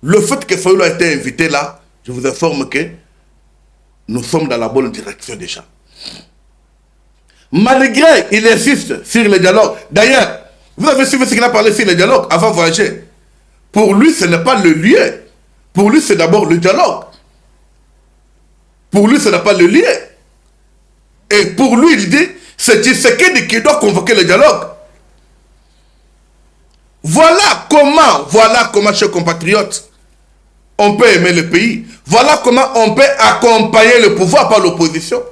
Le fait que Fayoulou a été invité là, je vous informe que nous sommes dans la bonne direction déjà. Malgré il insiste sur le dialogue. D'ailleurs, vous avez suivi ce qu'il a parlé sur le dialogue avant de voyager. Pour lui, ce n'est pas le lieu. Pour lui, c'est d'abord le dialogue. Pour lui, ce n'est pas le lieu. Et pour lui, il dit, c'est Tshisekedi qui doit convoquer le dialogue. Voilà comment, chers compatriotes, on peut aimer le pays. Voilà comment on peut accompagner le pouvoir par l'opposition.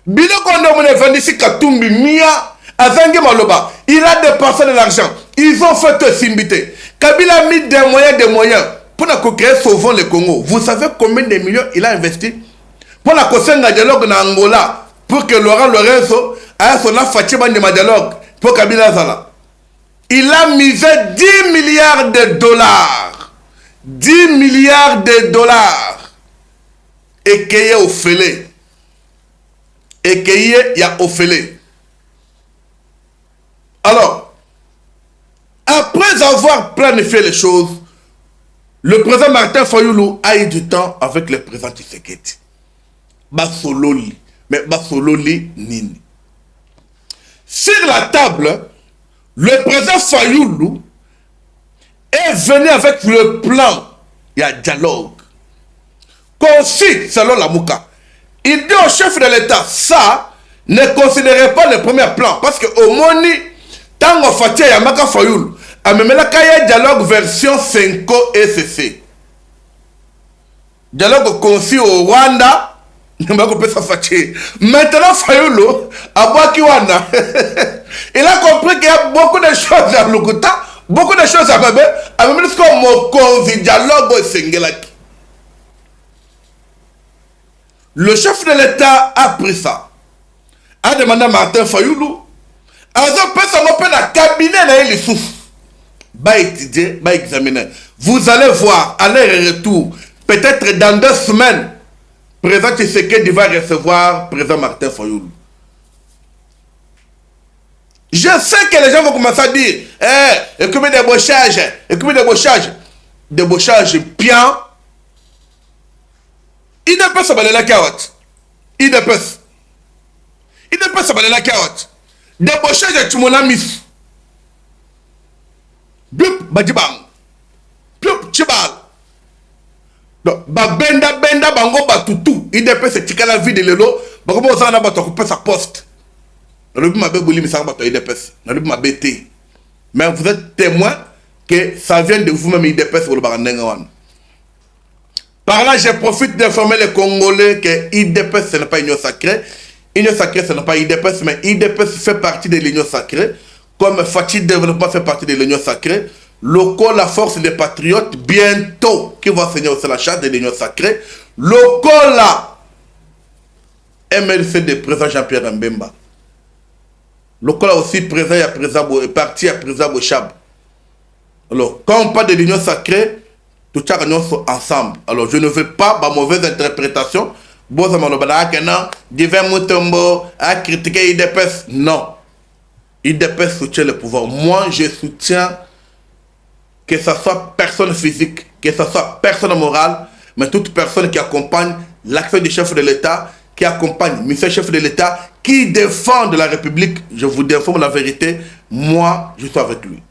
Biloko Ndomone Vandisi Katumbi Mia Azangi Maloba, il a dépensé de l'argent. Ils ont fait Simbité. Kabila a mis des moyens pour créer Sauvons le Congo. Vous savez combien de millions il a investi pour la construire un dialogue en Angola, pour que Laurent Lorenzo ait son Fatima de dialogue pour Kabila Zala. Il a misé 10 milliards de dollars. 10 milliards de dollars. Et qu'il y a au fêlé. Et qu'il y a au fêlé. Alors, après avoir planifié les choses, le président Martin Fayoulou a eu du temps avec le président Tshisekedi. Basololi. Mais Basololi Nini. Sur la table, le président Fayoulou est venu avec le plan. Il y a dialogue. Conçu selon la Mouka. Il dit au chef de l'État, ça, ne considérez pas le premier plan. Parce qu'au Moni, tant qu'on fait Yamaka Fayoulou, a même la Kaya dialogue version 5 SC. Dialogue conçu au Rwanda. Maintenant, Fayoulou, à Boakiwana, il a compris qu'il y a beaucoup de choses à Lukuta, beaucoup de choses à Mabé, à même ce qu'on m'a convié dialogue au Sengelaki. Le chef de l'État a pris ça, a demandé à Martin Fayoulou, à un cabinet, il souffle, va étudier, va examiner. Vous allez voir, aller-retour, peut-être dans 2 semaines, président Tshisekedi va recevoir président Martin Fayoulou. Je sais que les gens vont commencer à dire, écoutez débauchage, débauchage bien. Il ne peut se balayer la carotte. Il ne peut se balayer la carotte. Débauchage, tu m'en as mis. Blup, badibang. Blup, chibal. Donc, benda bango batutu. Il ne peut se tirer la vie de l'élo. Bakobo osana bato couper sa poste. Mais vous êtes témoin que ça vient de vous-même IDPS pour le Barandengawan. Par là, je profite d'informer les Congolais que IDPS ce n'est pas Union Sacrée. Union Sacrée ce n'est pas IDPS, mais IDPS fait partie de l'Union Sacrée. Comme Fatih Développement fait partie de l'Union Sacrée. Loco, la force des patriotes, bientôt, qui va signer aussi la charte de l'Union Sacrée. Loco, la MLC de président Jean-Pierre Mbemba. Loco, là aussi, président et président, parti à président Bochab. Alors, quand on parle de l'Union Sacrée, tout ça, nous sommes ensemble. Alors, je ne veux pas, ma mauvaise interprétation, divers Mutombo, à critiquer IDPS. Non. IDPS soutient le pouvoir. Moi, je soutiens que ce soit personne physique, que ce soit personne morale, mais toute personne qui accompagne l'action du chef de l'État, qui accompagne monsieur chef de l'État, qui défend la République. Je vous informe la vérité, moi, je suis avec lui.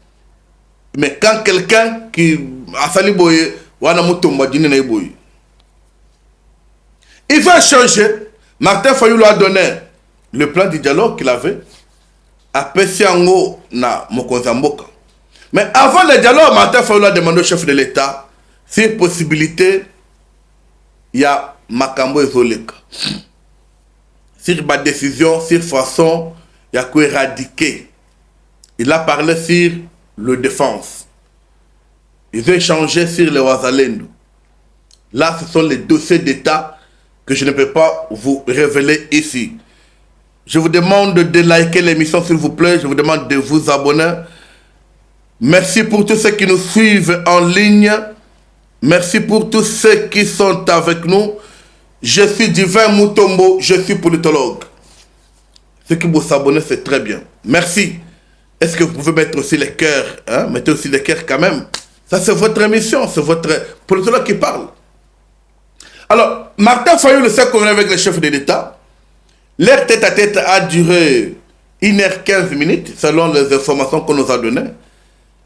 Mais quand quelqu'un qui a sali boye, il va changer. Martin Fayoulou a donné le plan du dialogue qu'il avait à Pessiango na Mokonzamboka. Mais avant le dialogue, Martin Fayoulou a demandé au chef de l'État si possibilité il y a Makambo Ezoleka. Sur ma décision, sur façon, il y a quoi éradiquer. Il a parlé sur le défense. Ils ont échangé sur le Ouazalendo. Là, ce sont les dossiers d'État que je ne peux pas vous révéler ici. Je vous demande de liker l'émission, s'il vous plaît. Je vous demande de vous abonner. Merci pour tous ceux qui nous suivent en ligne. Merci pour tous ceux qui sont avec nous. Je suis Divin Mutombo, je suis politologue. Ceux qui vous s'abonnent, c'est très bien. Merci. Est-ce que vous pouvez mettre aussi les cœurs, hein? Mettez aussi les cœurs quand même. Ça, c'est votre émission, c'est votre politologue qui parle. Alors, Martin Fayoulou s'est convenu avec le chef de l'État. Leur tête-à-tête a duré 1h15, selon les informations qu'on nous a données.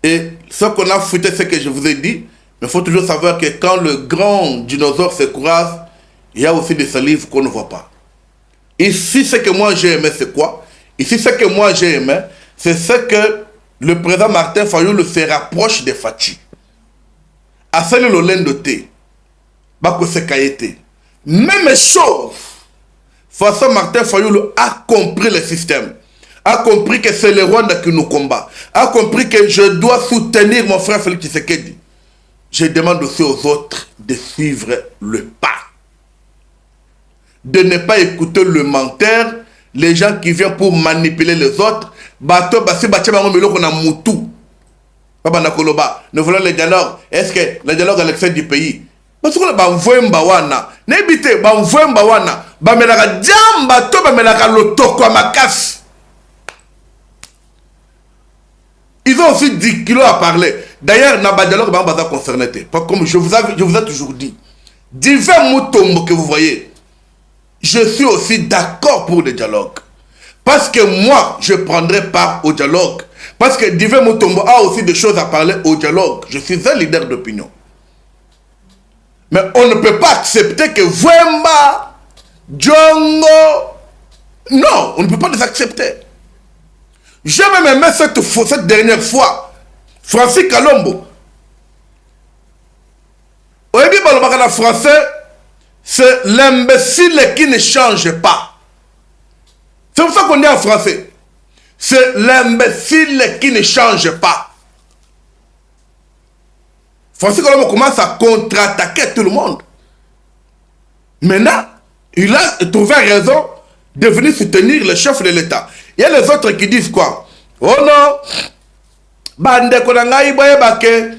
Et ce qu'on a foutu, c'est que je vous ai dit, mais il faut toujours savoir que quand le grand dinosaure se croise, il y a aussi des salives qu'on ne voit pas. Ici, ce que moi j'ai aimé, c'est quoi? Ici, ce que moi j'ai aimé, c'est ce que le président Martin Fayoulou se rapproche de Fatih. asali lolendo te bakoseka ye te. Même chose, François Martin Fayulu a compris le système, a compris que c'est le Rwanda qui nous combat, a compris que je dois soutenir mon frère Félix Tshisekedi. Je demande aussi aux autres de suivre le pas, de ne pas écouter le menteur, les gens qui viennent pour manipuler les autres. Bato basi bachema ngomelo na mutu. Baba nakoloba, nous voulons le dialogue. Est-ce que le dialogue à l'extérieur du pays? Parce que ba mvemba wana, nebite ba mvemba wana, ba melaka jamba to ba melaka lotoko makasi. Ils ont aussi 10 kilos à parler. D'ailleurs, na ba dialogue ba baza concerné. Comme je vous ai toujours dit, divers moutombo que vous voyez, je suis aussi d'accord pour le dialogue. Parce que moi, je prendrai part au dialogue. Parce que divers moutombo a aussi des choses à parler au dialogue. Je suis un leader d'opinion. Mais on ne peut pas accepter que Vwemba, Djongo... Non, on ne peut pas les accepter. J'ai même aimé cette dernière fois. Francis Kalombo. Au début, le français, c'est l'imbécile qui ne change pas. C'est pour ça qu'on dit en français. C'est l'imbécile qui ne change pas. Francis Kalombo commence à contre-attaquer tout le monde. Maintenant, il a trouvé raison de venir soutenir le chef de l'État. Il y a les autres qui disent quoi? Oh non, bande konangai boye bake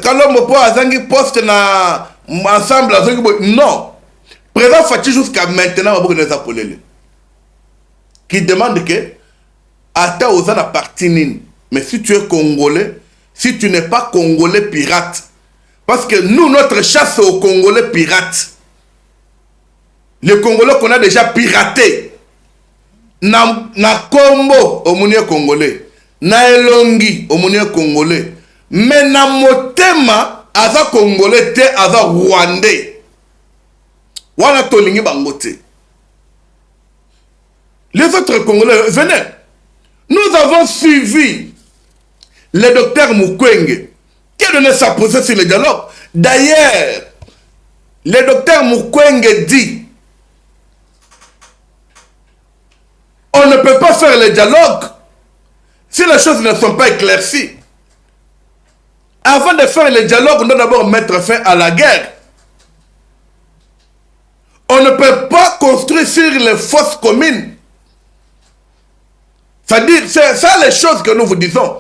Kalombo po azangi poste na ensemble azangi boye. Non. Président Fachi jusqu'à maintenant qui demande que ata ozana parti nini. Mais si tu es congolais, si tu n'es pas congolais pirate, parce que nous notre chasse c'est aux congolais pirates. Les congolais qu'on a déjà piratés. Na Kombo au mounier congolais, na Elongi au mounier congolais, mais na Motema aza congolais te aza rwandais. Wana tolingi bangote. Les autres congolais, venez. Nous avons suivi le docteur Mukwege qui a donné sa position sur le dialogue. D'ailleurs, le docteur Mukwege dit on ne peut pas faire le dialogue si les choses ne sont pas éclaircies. Avant de faire le dialogue, on doit d'abord mettre fin à la guerre. On ne peut pas construire sur les fausses communes. C'est-à-dire, c'est ça les choses que nous vous disons.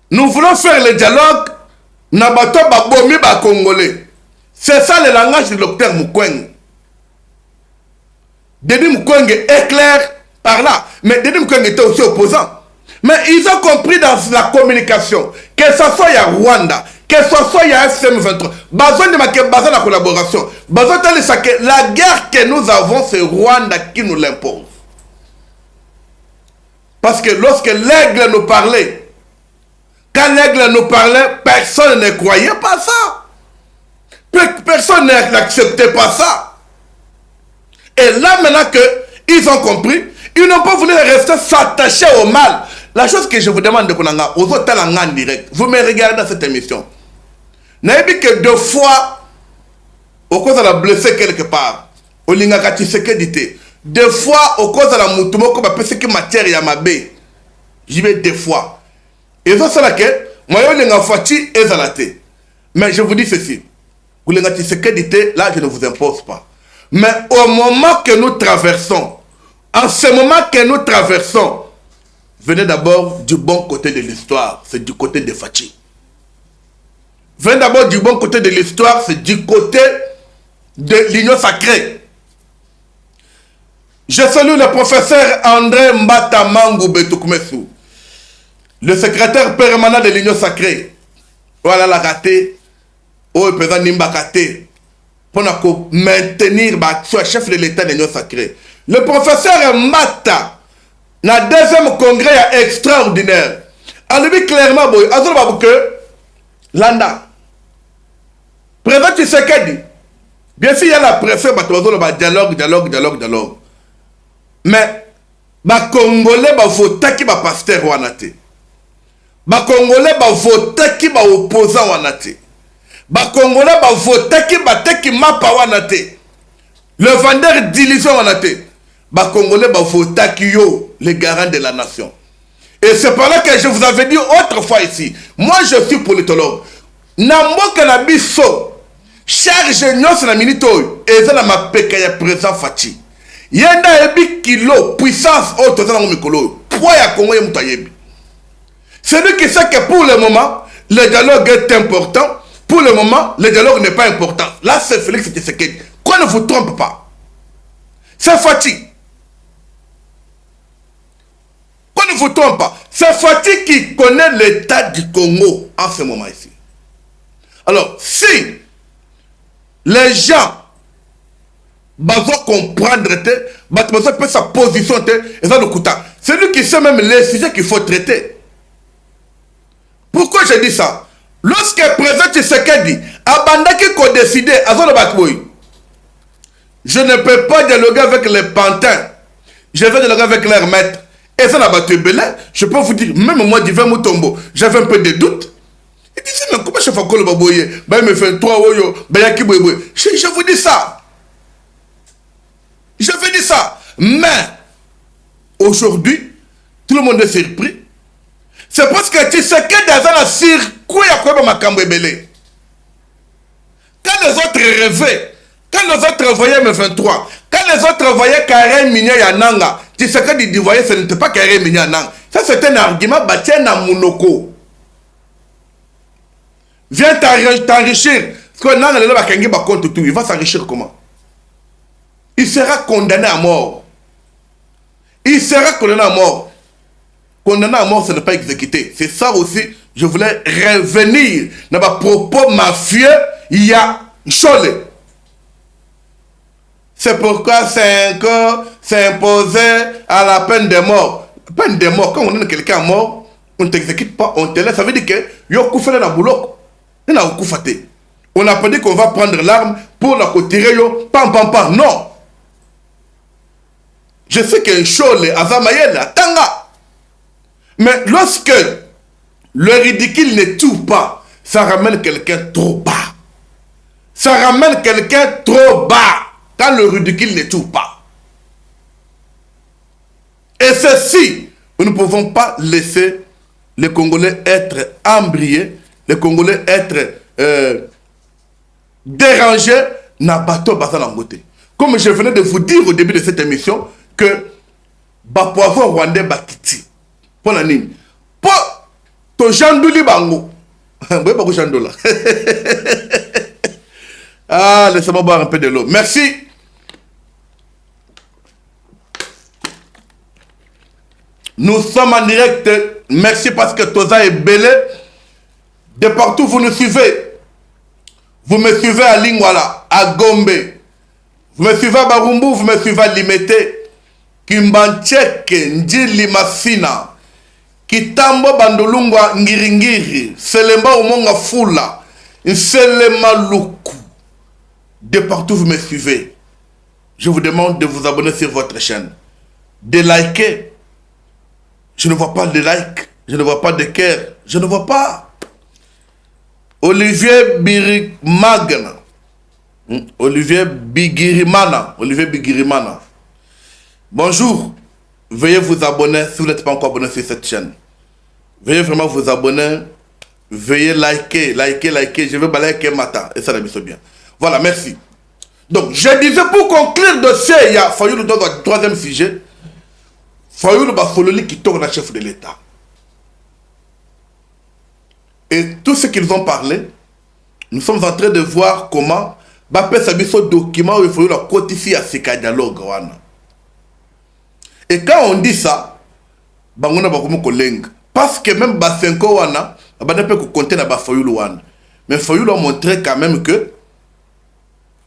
Nous voulons faire le dialogue, Nabato Babomi ba Congolais. C'est ça le langage du docteur Mukwege. Denis Mukwege est clair par là. Mais Denis Mukwege était aussi opposant. Mais ils ont compris dans la communication, que ce soit à Rwanda, que ce soit à FCM23, besoin de la collaboration, besoin de que la guerre que nous avons, c'est Rwanda qui nous l'impose. Parce que lorsque l'aigle nous parlait, quand l'aigle nous parlait, personne ne croyait pas ça. Personne n'acceptait pas ça. Et là, maintenant qu'ils ont compris, ils n'ont pas voulu rester s'attacher au mal. La chose que je vous demande de Konanga, aux autres en direct, vous me regardez dans cette émission. N'avez que 2 fois, au cause de la blessé quelque part, au Lingakati Sekedité, 2 fois, au cause de la Moutumo, comme appelle ce qui matière Yamabé, j'y vais 2 fois. Et ça, c'est là que, moi, je n'ai fati et zalaté. Mais je vous dis ceci, vous Lingakati Sekedité, là, je ne vous impose pas. Mais au moment que nous traversons, en ce moment que nous traversons, venez d'abord du bon côté de l'histoire, c'est du côté de Fachi. Venez d'abord du bon côté de l'histoire, c'est du côté de l'Union sacrée. Je salue le professeur André Mbata Mangou Betoukoumessou, le secrétaire permanent de l'Union sacrée. Voilà la raté, le président Nimba Kate, pour maintenir le chef de l'État de l'Union sacrée. Le professeur Mbata, dans le 2e congrès extraordinaire, a dit clairement que Landa, président Tshisekedi, bien sûr il y a la pression, dialogue. Mais les Congolais, il faut que les pasteurs soient. ba Congolais ba voter qui ba opposant wana te. Ba Congolais ba voter qui ba te qui mapa wana te. Le vendeur d'illusion wana te. Ba Congolais ba voter qui yo les garants de la nation. Et c'est par là que je vous avais dit autrefois ici. Moi je suis politologue. Namboka na biso charge nyonso na minute oyo eza na mapeka ya président Faci. Yenda ebi kilo puissance auto za na mikolo. Poids ya Congo ye mutayebi. C'est lui qui sait que pour le moment le dialogue est important. Pour le moment le dialogue n'est pas important. Là c'est Félix Tshisekedi. Qu'on ne vous trompe pas. C'est Faci. Qu'on ne vous trompe pas. C'est Faci qui connaît l'état du Congo en ce moment ici. Alors, si les gens vont comprendre, sa position, c'est lui qui sait même les sujets qu'il faut traiter. Pourquoi je dis ça? Lorsque le président Tshisekedi a décidé, je ne peux pas dialoguer avec les pantins, je vais dialoguer avec leurs maîtres. Et ça n'a pas été belé. Je peux vous dire, même moi, Divin Mutombo, j'avais un peu de doute. Il disait, mais comment je fais quoi le baboye? Il me fait 3 oyo, je vous dis ça. Je vous dis ça. Mais, aujourd'hui, tout le monde est surpris. C'est parce que tu sais que dans un circuit, à quoi ma cambébélé. Quand les autres rêvaient, quand les autres voyaient M23, quand les autres voyaient Karen Minya Yananga, tu sais que tu voyais, ce n'était pas Karen Minya Yananga. Ça, c'est un argument bâti à Monoko. Viens t'enrichir. Parce que il va s'enrichir comment? Il sera condamné à mort. Il sera condamné à mort. Condamné à mort, ce n'est pas exécuté. C'est ça aussi, je voulais revenir dans ma propos mafieux. Il y a Cholet. C'est pourquoi 5 ans s'est imposé à la peine de mort. Peine de mort, quand on donne quelqu'un mort, on ne t'exécute pas, on te laisse. Ça veut dire que yo koufele na boulot. On n'a pas dit qu'on va prendre l'arme pour la retirer. Pam pam pam. Non. Je sais qu'un Cholet, Azamayel, Tanga. Mais lorsque le ridicule ne tue pas, ça ramène quelqu'un trop bas. Ça ramène quelqu'un trop bas. Quand le ridicule ne tue pas. Et ceci, nous ne pouvons pas laisser les Congolais être embriés, les Congolais être dérangés dans le bateau Bazalangote. Comme je venais de vous dire au début de cette émission, que Bapoivon Rwandais Bakiti. Pour la ligne. Pour ton Jandouli Bango. Beaucoup Jandoula. Ah, laissez-moi boire un peu de l'eau. Merci. Nous sommes en direct. Merci parce que Toza est belé. De partout vous nous suivez. Vous me suivez à Lingwala, à Gombe. Vous me suivez à Barumbu, vous me suivez à Limete. Kimbancheke, Njili Masina. Kitambo Bandolungwa Ngiringiri. Selemba Omonga Fula. Selema Luku. De partout vous me suivez. Je vous demande de vous abonner sur votre chaîne. De liker. Je ne vois pas de like. Je ne vois pas de cœur. Je ne vois pas. Olivier Birigmagana. Olivier Bigirimana. Olivier Bigirimana. Bonjour. Veuillez vous abonner si vous n'êtes pas encore abonné sur cette chaîne. Veuillez vraiment vous abonner. Veuillez liker. Je vais balayer Mata. Et ça, c'est bien. Voilà, merci. Donc, je disais pour conclure dossier, il y a Fayoulou dans le troisième sujet. Fayoulou Bafololi qui tourne à chef de l'État. Et tout ce qu'ils ont parlé, nous sommes en train de voir comment Bapé Sabiso document où il faut la codifier à ce dialogue. Et quand on dit ça, bangona bakomo koleng parce que même Basenko wana, ba peut compter na Bafoyoulou wana. Mais Fayoulou a montré quand même que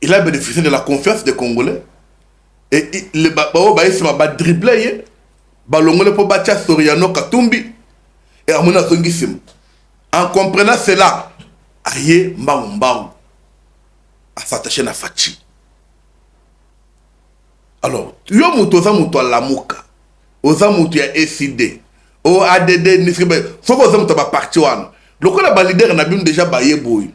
il a bénéficié de la confiance des Congolais. Et le Bao Baïsima va dribbler. Balongole pour Batia Soriano Katumbi. Et Amona Songissim. En comprenant cela, aïe Mbaumbaou à s'attacher à Fachi. Alors, yo muto za muto la muka. Oza muto ya SID. O ADD nisribe. Faut que vous ba parti wana. Le ko la leader na bim déjà baye boy.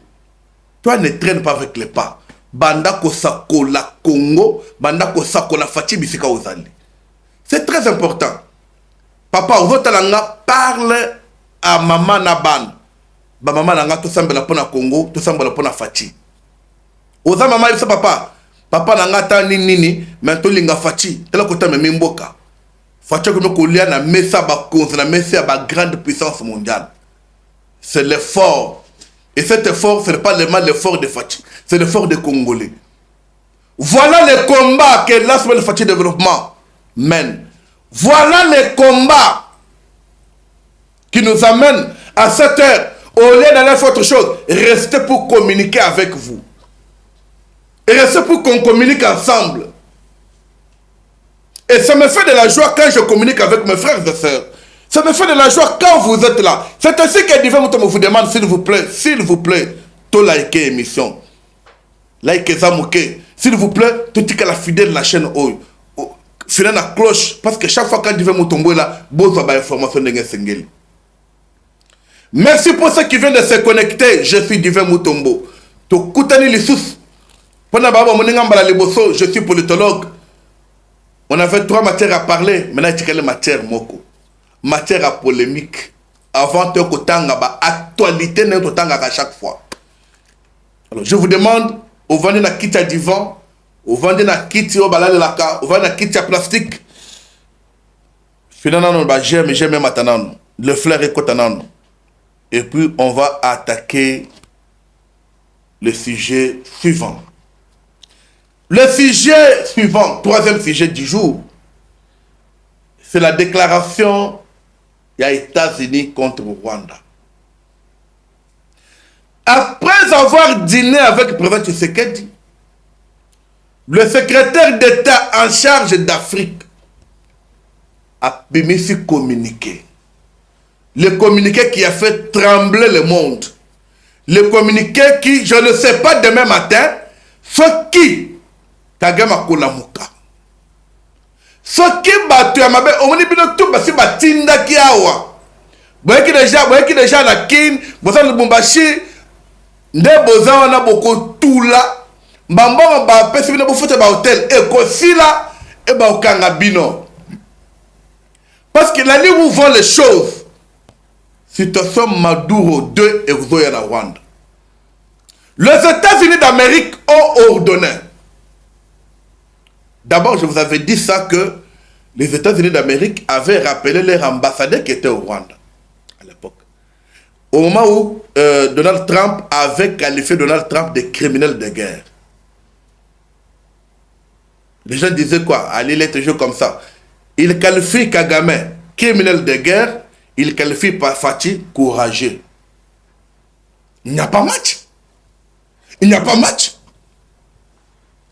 Toi ne traîne pas avec les pas. Banda ko sakola Congo, banda ko sakola Fachi bisika ozali. C'est très important. Papa ozotalanga parle à maman na ban. Ba maman nanga to sambela pona Congo, to sambela pona Fachi. Oza maman il papa. Papa nanga ta nini mais to linga Fachi. Tela ko ta me mboka. Fachi ko ko lia na mesa ba konza na mesa ba grande puissance mondiale. C'est l'effort. Et cet effort, ce n'est pas l'effort de Fachi, c'est l'effort des Congolais. Voilà le combat que l'Assemblée de Fachi Développement mène. Voilà le combat qui nous amène à cette heure. Au lieu d'aller faire autre chose, restez pour communiquer avec vous. Et restez pour qu'on communique ensemble. Et ça me fait de la joie quand je communique avec mes frères et sœurs. Ça me fait de la joie quand vous êtes là. C'est ainsi que Divin Moutombo vous demande, s'il vous plaît, to liker l'émission. Like Zamouké. S'il vous plaît, tout est la fidèle de la chaîne Oyo. Fidèle la cloche. Parce que chaque fois quand Divin Moutombo est là, vous avez l'information de Ngengeli. Merci pour ceux qui viennent de se connecter. Je suis Divin Moutombo. To Koutani Lissous. Pendant que je suis politologue. On avait 3 matières à parler. Maintenant, il y a les matières Moko. Matière à polémique. Avant que tu actualité à chaque fois. Alors, je vous demande, au vendez na kit à divan, au vendez na kit au balade laka, au vendez na kit à plastique. Finalement, j'aime maintenant. Le flair est cotanan. Et puis, on va attaquer le sujet suivant. Le sujet suivant, 3e sujet du jour, c'est la déclaration des États-Unis contre le Rwanda. Après avoir dîné avec le président Tshisekedi, le secrétaire d'État en charge d'Afrique a permis de communiquer. Le communiqué qui a fait trembler le monde. Le communiqué qui, je ne sais pas demain matin, ce qui, Kagame Kolamuka. Ce qui battu à ma belle, on dit que tout basi batinda ki awa. Boyeki déjà na kin, bosa le bombashi, nde boza wana boko tula, mbamba ba pesi bino bofote ba hotel e ko sila e ba okanga bino. Parce que là où vont les choses, situation Maduro 2 et Zoya na Rwanda. Les États-Unis d'Amérique ont ordonné. D'abord, je vous avais dit ça que les États-Unis d'Amérique avaient rappelé leur ambassadeur qui était au Rwanda à l'époque. Au moment où Donald Trump avait qualifié Donald Trump de criminel de guerre. Les gens disaient quoi? Allez, il est toujours comme ça. Il qualifie Kagame criminel de guerre, il qualifie Fachi courageux. Il n'y a pas match. Il n'y a pas match.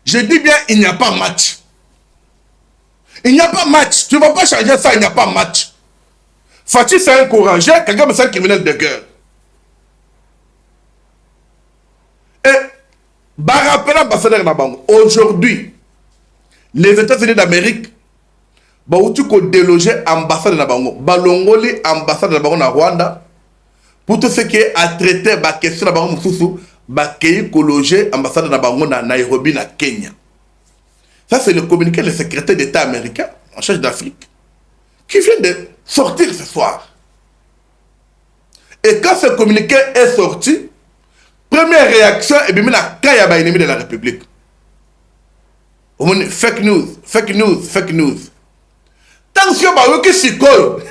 Je dis bien, il n'y a pas match. Il n'y a pas match. Tu ne vas pas changer ça, il n'y a pas match. Fachi, c'est un courageux, Kagame, c'est un criminel de guerre. Et, aujourd'hui, les États-Unis d'Amérique, où tu peux déloger l'ambassade de Nabango, balongoli ambassade de Nabango na Rwanda, pour tout ce qui est à traiter, la question de Nabango Moussoussou, qui loger l'ambassade de Nabango na Nairobi, na Kenya. Ça, c'est le communiqué du secrétaire d'État américain en charge d'Afrique qui vient de sortir ce soir. Et quand ce communiqué est sorti, première réaction est bien la caille à ennemi de la République. Fake news, fake news, fake news. Attention, qui s'y colle.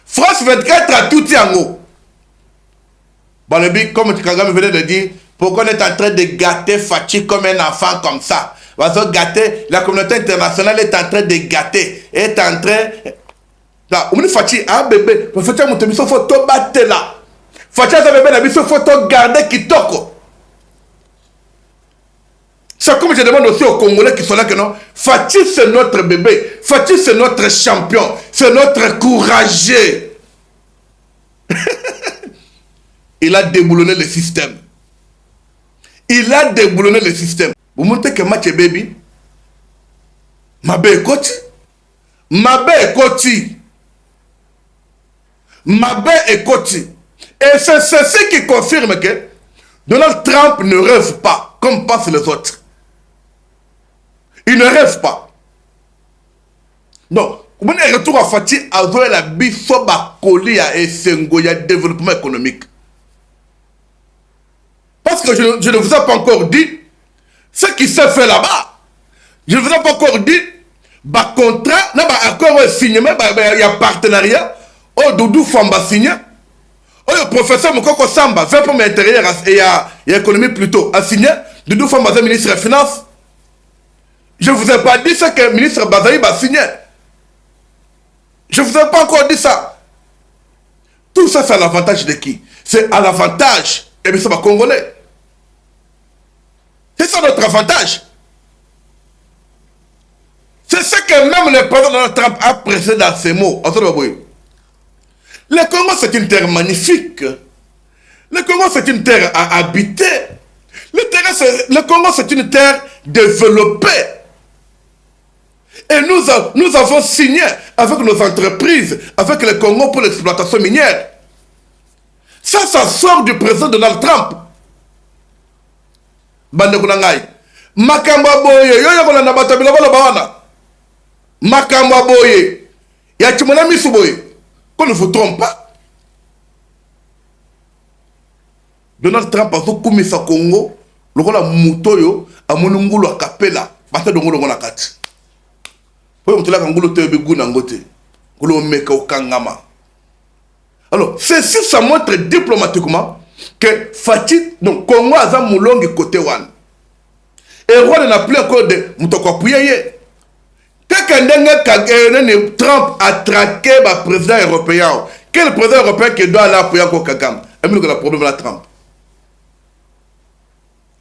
France 24 a tout dit en haut. Bon, le but, comme Kagame venait de dire, pourquoi on est en train de gâter Fachi comme un enfant comme ça? Gâter, la communauté internationale est en train de gâter, est en train. Là, on dit Fachi, un bébé, il faut que tu faut battre là. Fachi, un bébé, il faut garder qui toque. C'est comme je demande aussi aux Congolais qui sont là que non, Fachi c'est notre bébé, Fachi c'est notre champion, c'est notre courageux. Il a déboulonné le système. Il a déboulonné le système. Vous montrez que match baby, ma belle Koti, Mabé et Koti. Et c'est ce qui confirme que Donald Trump ne rêve pas, comme pensent les autres. Il ne rêve pas. Donc, comment est retour à Fati avec la bisoba colia et sengoya développement économique? Parce que je ne vous ai pas encore dit ce qui s'est fait là-bas. Je ne vous ai pas encore dit bah contrat, n'a pas accord signé, mais il y a partenariat. Oh Doudou Famba signé. Oh le professeur Mokoko Samba, fait pour m'intérieur et économie plutôt, a signé. Doudou Famba, ministre des Finances. Je ne vous ai pas dit ce que le ministre Bazaïb a signé. Je ne vous ai pas encore dit ça. Tout ça, c'est à l'avantage de qui? C'est à l'avantage, et bien ça va congolais. C'est ça notre avantage. C'est ce que même le président Donald Trump a pressé dans ses mots. Le Congo, c'est une terre magnifique. Le Congo, c'est une terre à habiter. Le Congo, c'est une terre développée. Et nous avons signé avec nos entreprises, avec le Congo pour l'exploitation minière. Ça sort du président Donald Trump. Bande Kunangai. Makamba boye, yo yako na batabila bala bawana. Makamba boye. Ya chimona misu boye. Qu'on ne vous trompe pas. Donald Trump a fait sa Congo, le rôle à Moutoyo, à Monungulu à Capella, Bata de Ngolo Nakati. Pour que la Kangolo te begou nangote, Golo meka au Kangama. Alors, ceci, ça montre diplomatiquement que Fatih, donc Congo a un moulongi côté one. Et Rwanda n'a plus encore de Moutokopouye. Quand Trump a traqué le président européen, quel président européen qui doit aller appuyer encore Kagame? Il y a un problème avec Trump.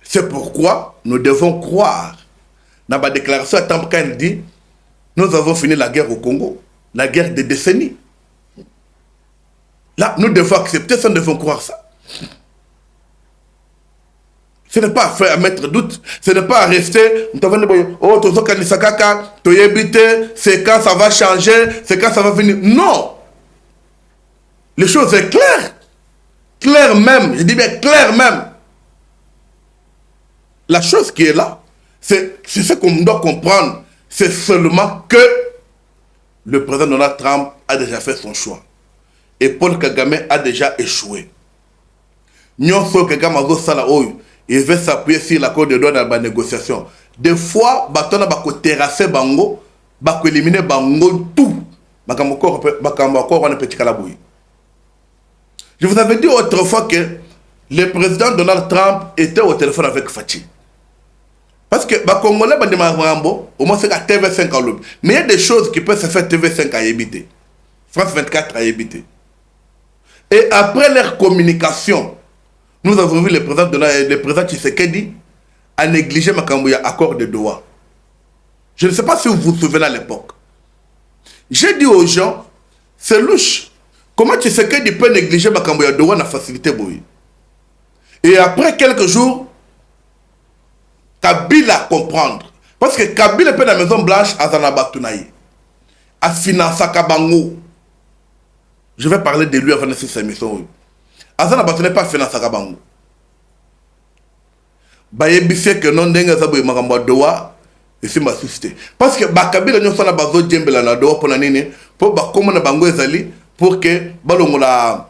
C'est pourquoi nous devons croire dans la déclaration à Trump quand il dit nous avons fini la guerre au Congo, la guerre des décennies. Là, nous devons accepter ça, nous devons croire ça. Ce n'est pas à mettre doute, ce n'est pas à rester, oh, c'est quand ça va changer, c'est quand ça va venir. Non! Les choses sont claires. Claires même, je dis bien claires même. La chose qui est là, c'est ce qu'on doit comprendre. C'est seulement que le président Donald Trump a déjà fait son choix. Et Paul Kagame a déjà échoué. Nyonso Kagame a sala oyo. Il veut s'appuyer sur l'accord de droit dans la négociation. Des fois, batona bako terrasser bango, bako éliminer bango tout. Je vous avais dit autrefois que le président Donald Trump était au téléphone avec Fatih. Parce que les Congolais, au moins c'est à TV5 à l'autre. Mais il y a des choses qui peuvent se faire TV5 à éviter. France 24 à éviter. Et après leur communication, nous avons vu le président Tshisekedi a négligé l'accord de Doha. Je ne sais pas si vous vous souvenez à l'époque. J'ai dit aux gens, c'est louche. Comment Tshisekedi peut négliger l'accord de Doha dans la facilité boui? Et après quelques jours, Kabila comprendre. Parce que Kabila est dans la Maison Blanche à Zanabatunaï. À financer Kabango. Je vais parler de lui avant de faire cette émission. Azana Batunaï pas financer Kabango. Bayebifie que non dengue Zabou Magamba Doha. Et c'est ma société. Parce que Kabila n'y a pas de djembela na Doha pour nanine. Pour comme na bango ezali. Pour que balongo la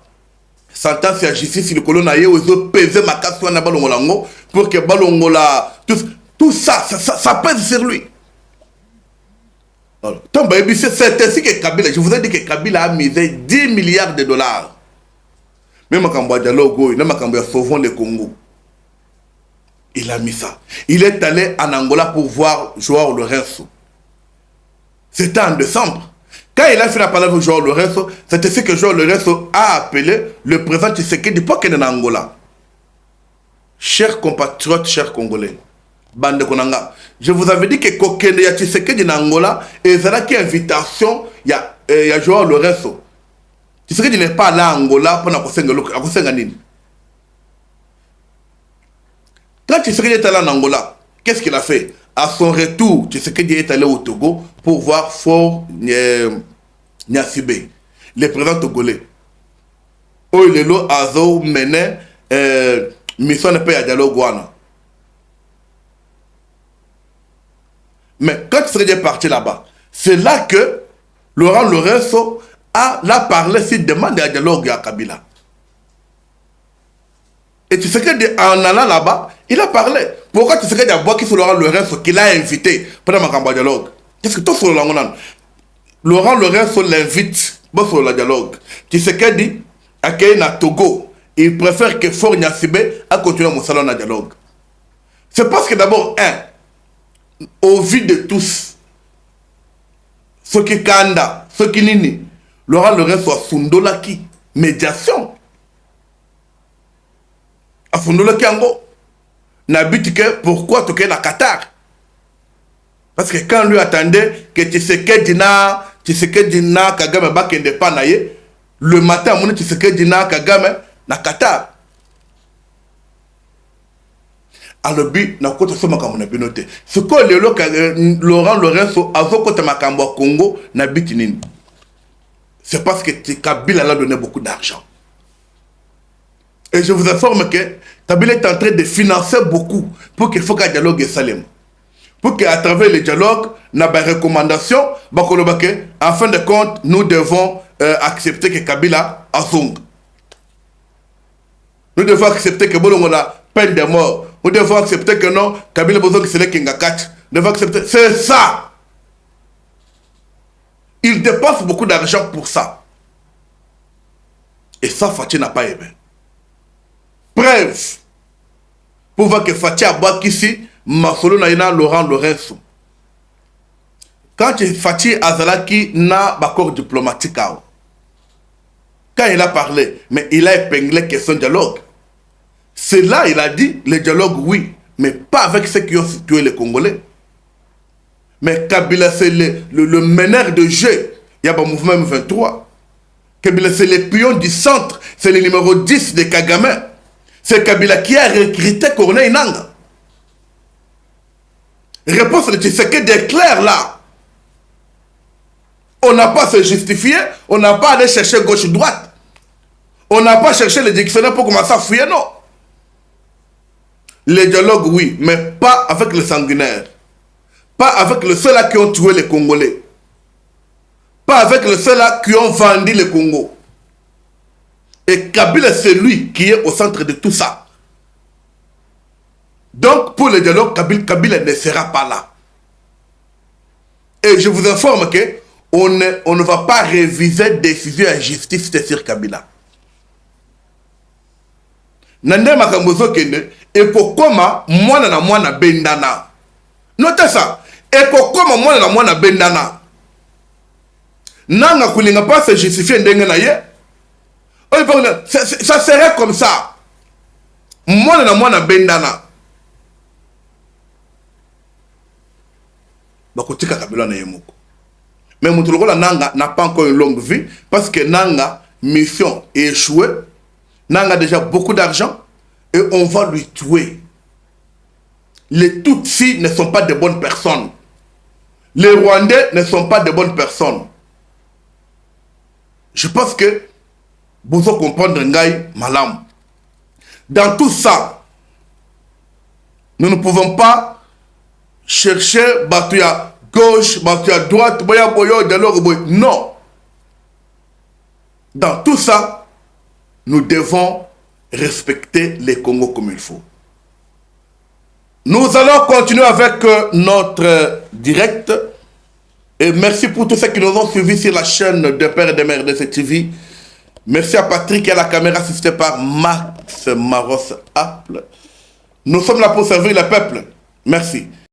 sentence à justice le colon aille aux autres peser ma casse na balongo lango. Pour que balongo la tout ça pèse sur lui. C'est ainsi que Kabila, je vous ai dit que Kabila a misé 10 milliards de dollars. Même quand Dialogo, même quand Sauvons le Congo, il a mis ça. Il est allé en Angola pour voir Joao Lourenço. C'était en décembre. Quand il a fait la parole avec Joao Lourenço, c'est ainsi que Joao Lourenço a appelé le président Tshisekedi pour qu'il est en Angola. Chers compatriotes, chers Congolais, Bande Konanga, je vous avais dit que Kokende ya Tshisekedi na Angola et ça qui invitation ya Joao Lourenço. Tshisekedi n'est pas là en Angola pour na nini. Quand Tshisekedi est allé en Angola, qu'est-ce qu'il a fait? À son retour, Tshisekedi est allé au Togo pour voir Fort Nyasibé, le président togolais. oyo lelo azo mene mission ne peut dialogue wana. Mais quand il serait parti là-bas, c'est là que Laurent Lorenzo a parlé s'il demande un dialogue à Kabila. Et tu sais qu'en allant là-bas, il a parlé. Pourquoi tu sais qu'il y a bois qui sont Laurent Lorenzo qui l'a invité pendant ma campagne de dialogue? Qu'est-ce que toi sur le Laurent Lorenzo l'invite pour le dialogue. Tu sais qu'il dit à Kenya Togo, il préfère que Fort Nyasibé a continué mon salon de dialogue. C'est parce que d'abord, au vu de tous, ce qui Kanda, ce qui Nini, Laurent Lorenzo a Sundolaki, médiation. A Sundolaki Ango, n'habite que pourquoi tu es la Qatar. Parce que quand lui attendait que Tshisekedi na Kagame bakende pa na ye, le matin, mon Tshisekedi na Kagame na Qatar. Alors, na kota so makambo na binote. Ce que Laurent Lorenzo a kota makambo Congo na bitinini. C'est parce que Kabila l'a donné beaucoup d'argent. Et je vous informe que Kabila est en train de financer beaucoup pour qu'il faut qu'un dialogue est salem. Pour qu'à travers le dialogue, na ba recommandation, en fin de compte, nous devons accepter que Kabila a zong. Nous devons accepter que Bolongo a peine de mort. Nous devons accepter que non, Kabila besoin que c'est le Kingakat. Nous devons accepter. C'est ça. Il dépense beaucoup d'argent pour ça. Et ça, Fatih n'a pas aimé. Preuve. Pour voir que Fatih a boit ici, Masolo na Laurent Lorenzo. Quand Fatih Azalaki n'a pas accord diplomatique, quand il a parlé, mais il a épinglé question de dialogue. C'est là il a dit le dialogue oui, mais pas avec ceux qui ont situé les Congolais. Mais Kabila c'est le meneur de jeu. Il y a un mouvement M23. Kabila c'est le pion du centre, c'est le numéro 10 de Kagame. C'est Kabila qui a recruté Corneille Nanga. Réponse de Tshisekedi est claire là. On n'a pas à se justifier, on n'a pas à aller chercher gauche-droite. On n'a pas cherché le dictionnaire pour commencer à fouiller, non. Le dialogue, oui, mais pas avec les sanguinaires. Pas avec le ceux-là qui ont tué les Congolais. Pas avec le ceux-là qui ont vendu le Congo. Et Kabila, c'est lui qui est au centre de tout ça. Donc, pour le dialogue, Kabila ne sera pas là. Et je vous informe que on ne va pas réviser décision à justice sur Kabila. Nande makambozo kende ekokoma mwana na mwana bendana. Notez ça. Ekokoma mwana na mwana bendana. Nanga kulinga pas se justifier ndenge na ye. Ça serait comme ça. Mwana na mwana bendana. Bakotika Kabila na yemoko. Mais Moutoulogola Nanga n'a pas encore une longue vie parce que Nanga mission est échouée. Nanga a déjà beaucoup d'argent et on va lui tuer. Les Tutsis ne sont pas de bonnes personnes. Les Rwandais ne sont pas de bonnes personnes. Je pense que vous devez comprendre Ngaï Malam. Dans tout ça, nous ne pouvons pas chercher Batouya gauche, Batouya droite, Boya Boyo, dialogue Boya. Non. Dans tout ça, nous devons respecter les Congos comme il faut. Nous allons continuer avec notre direct. Et merci pour tous ceux qui nous ont suivis sur la chaîne de Père et de Mère de cette TV. Merci à Patrick et à la caméra assistée par Max Maros Apple. Nous sommes là pour servir le peuple. Merci.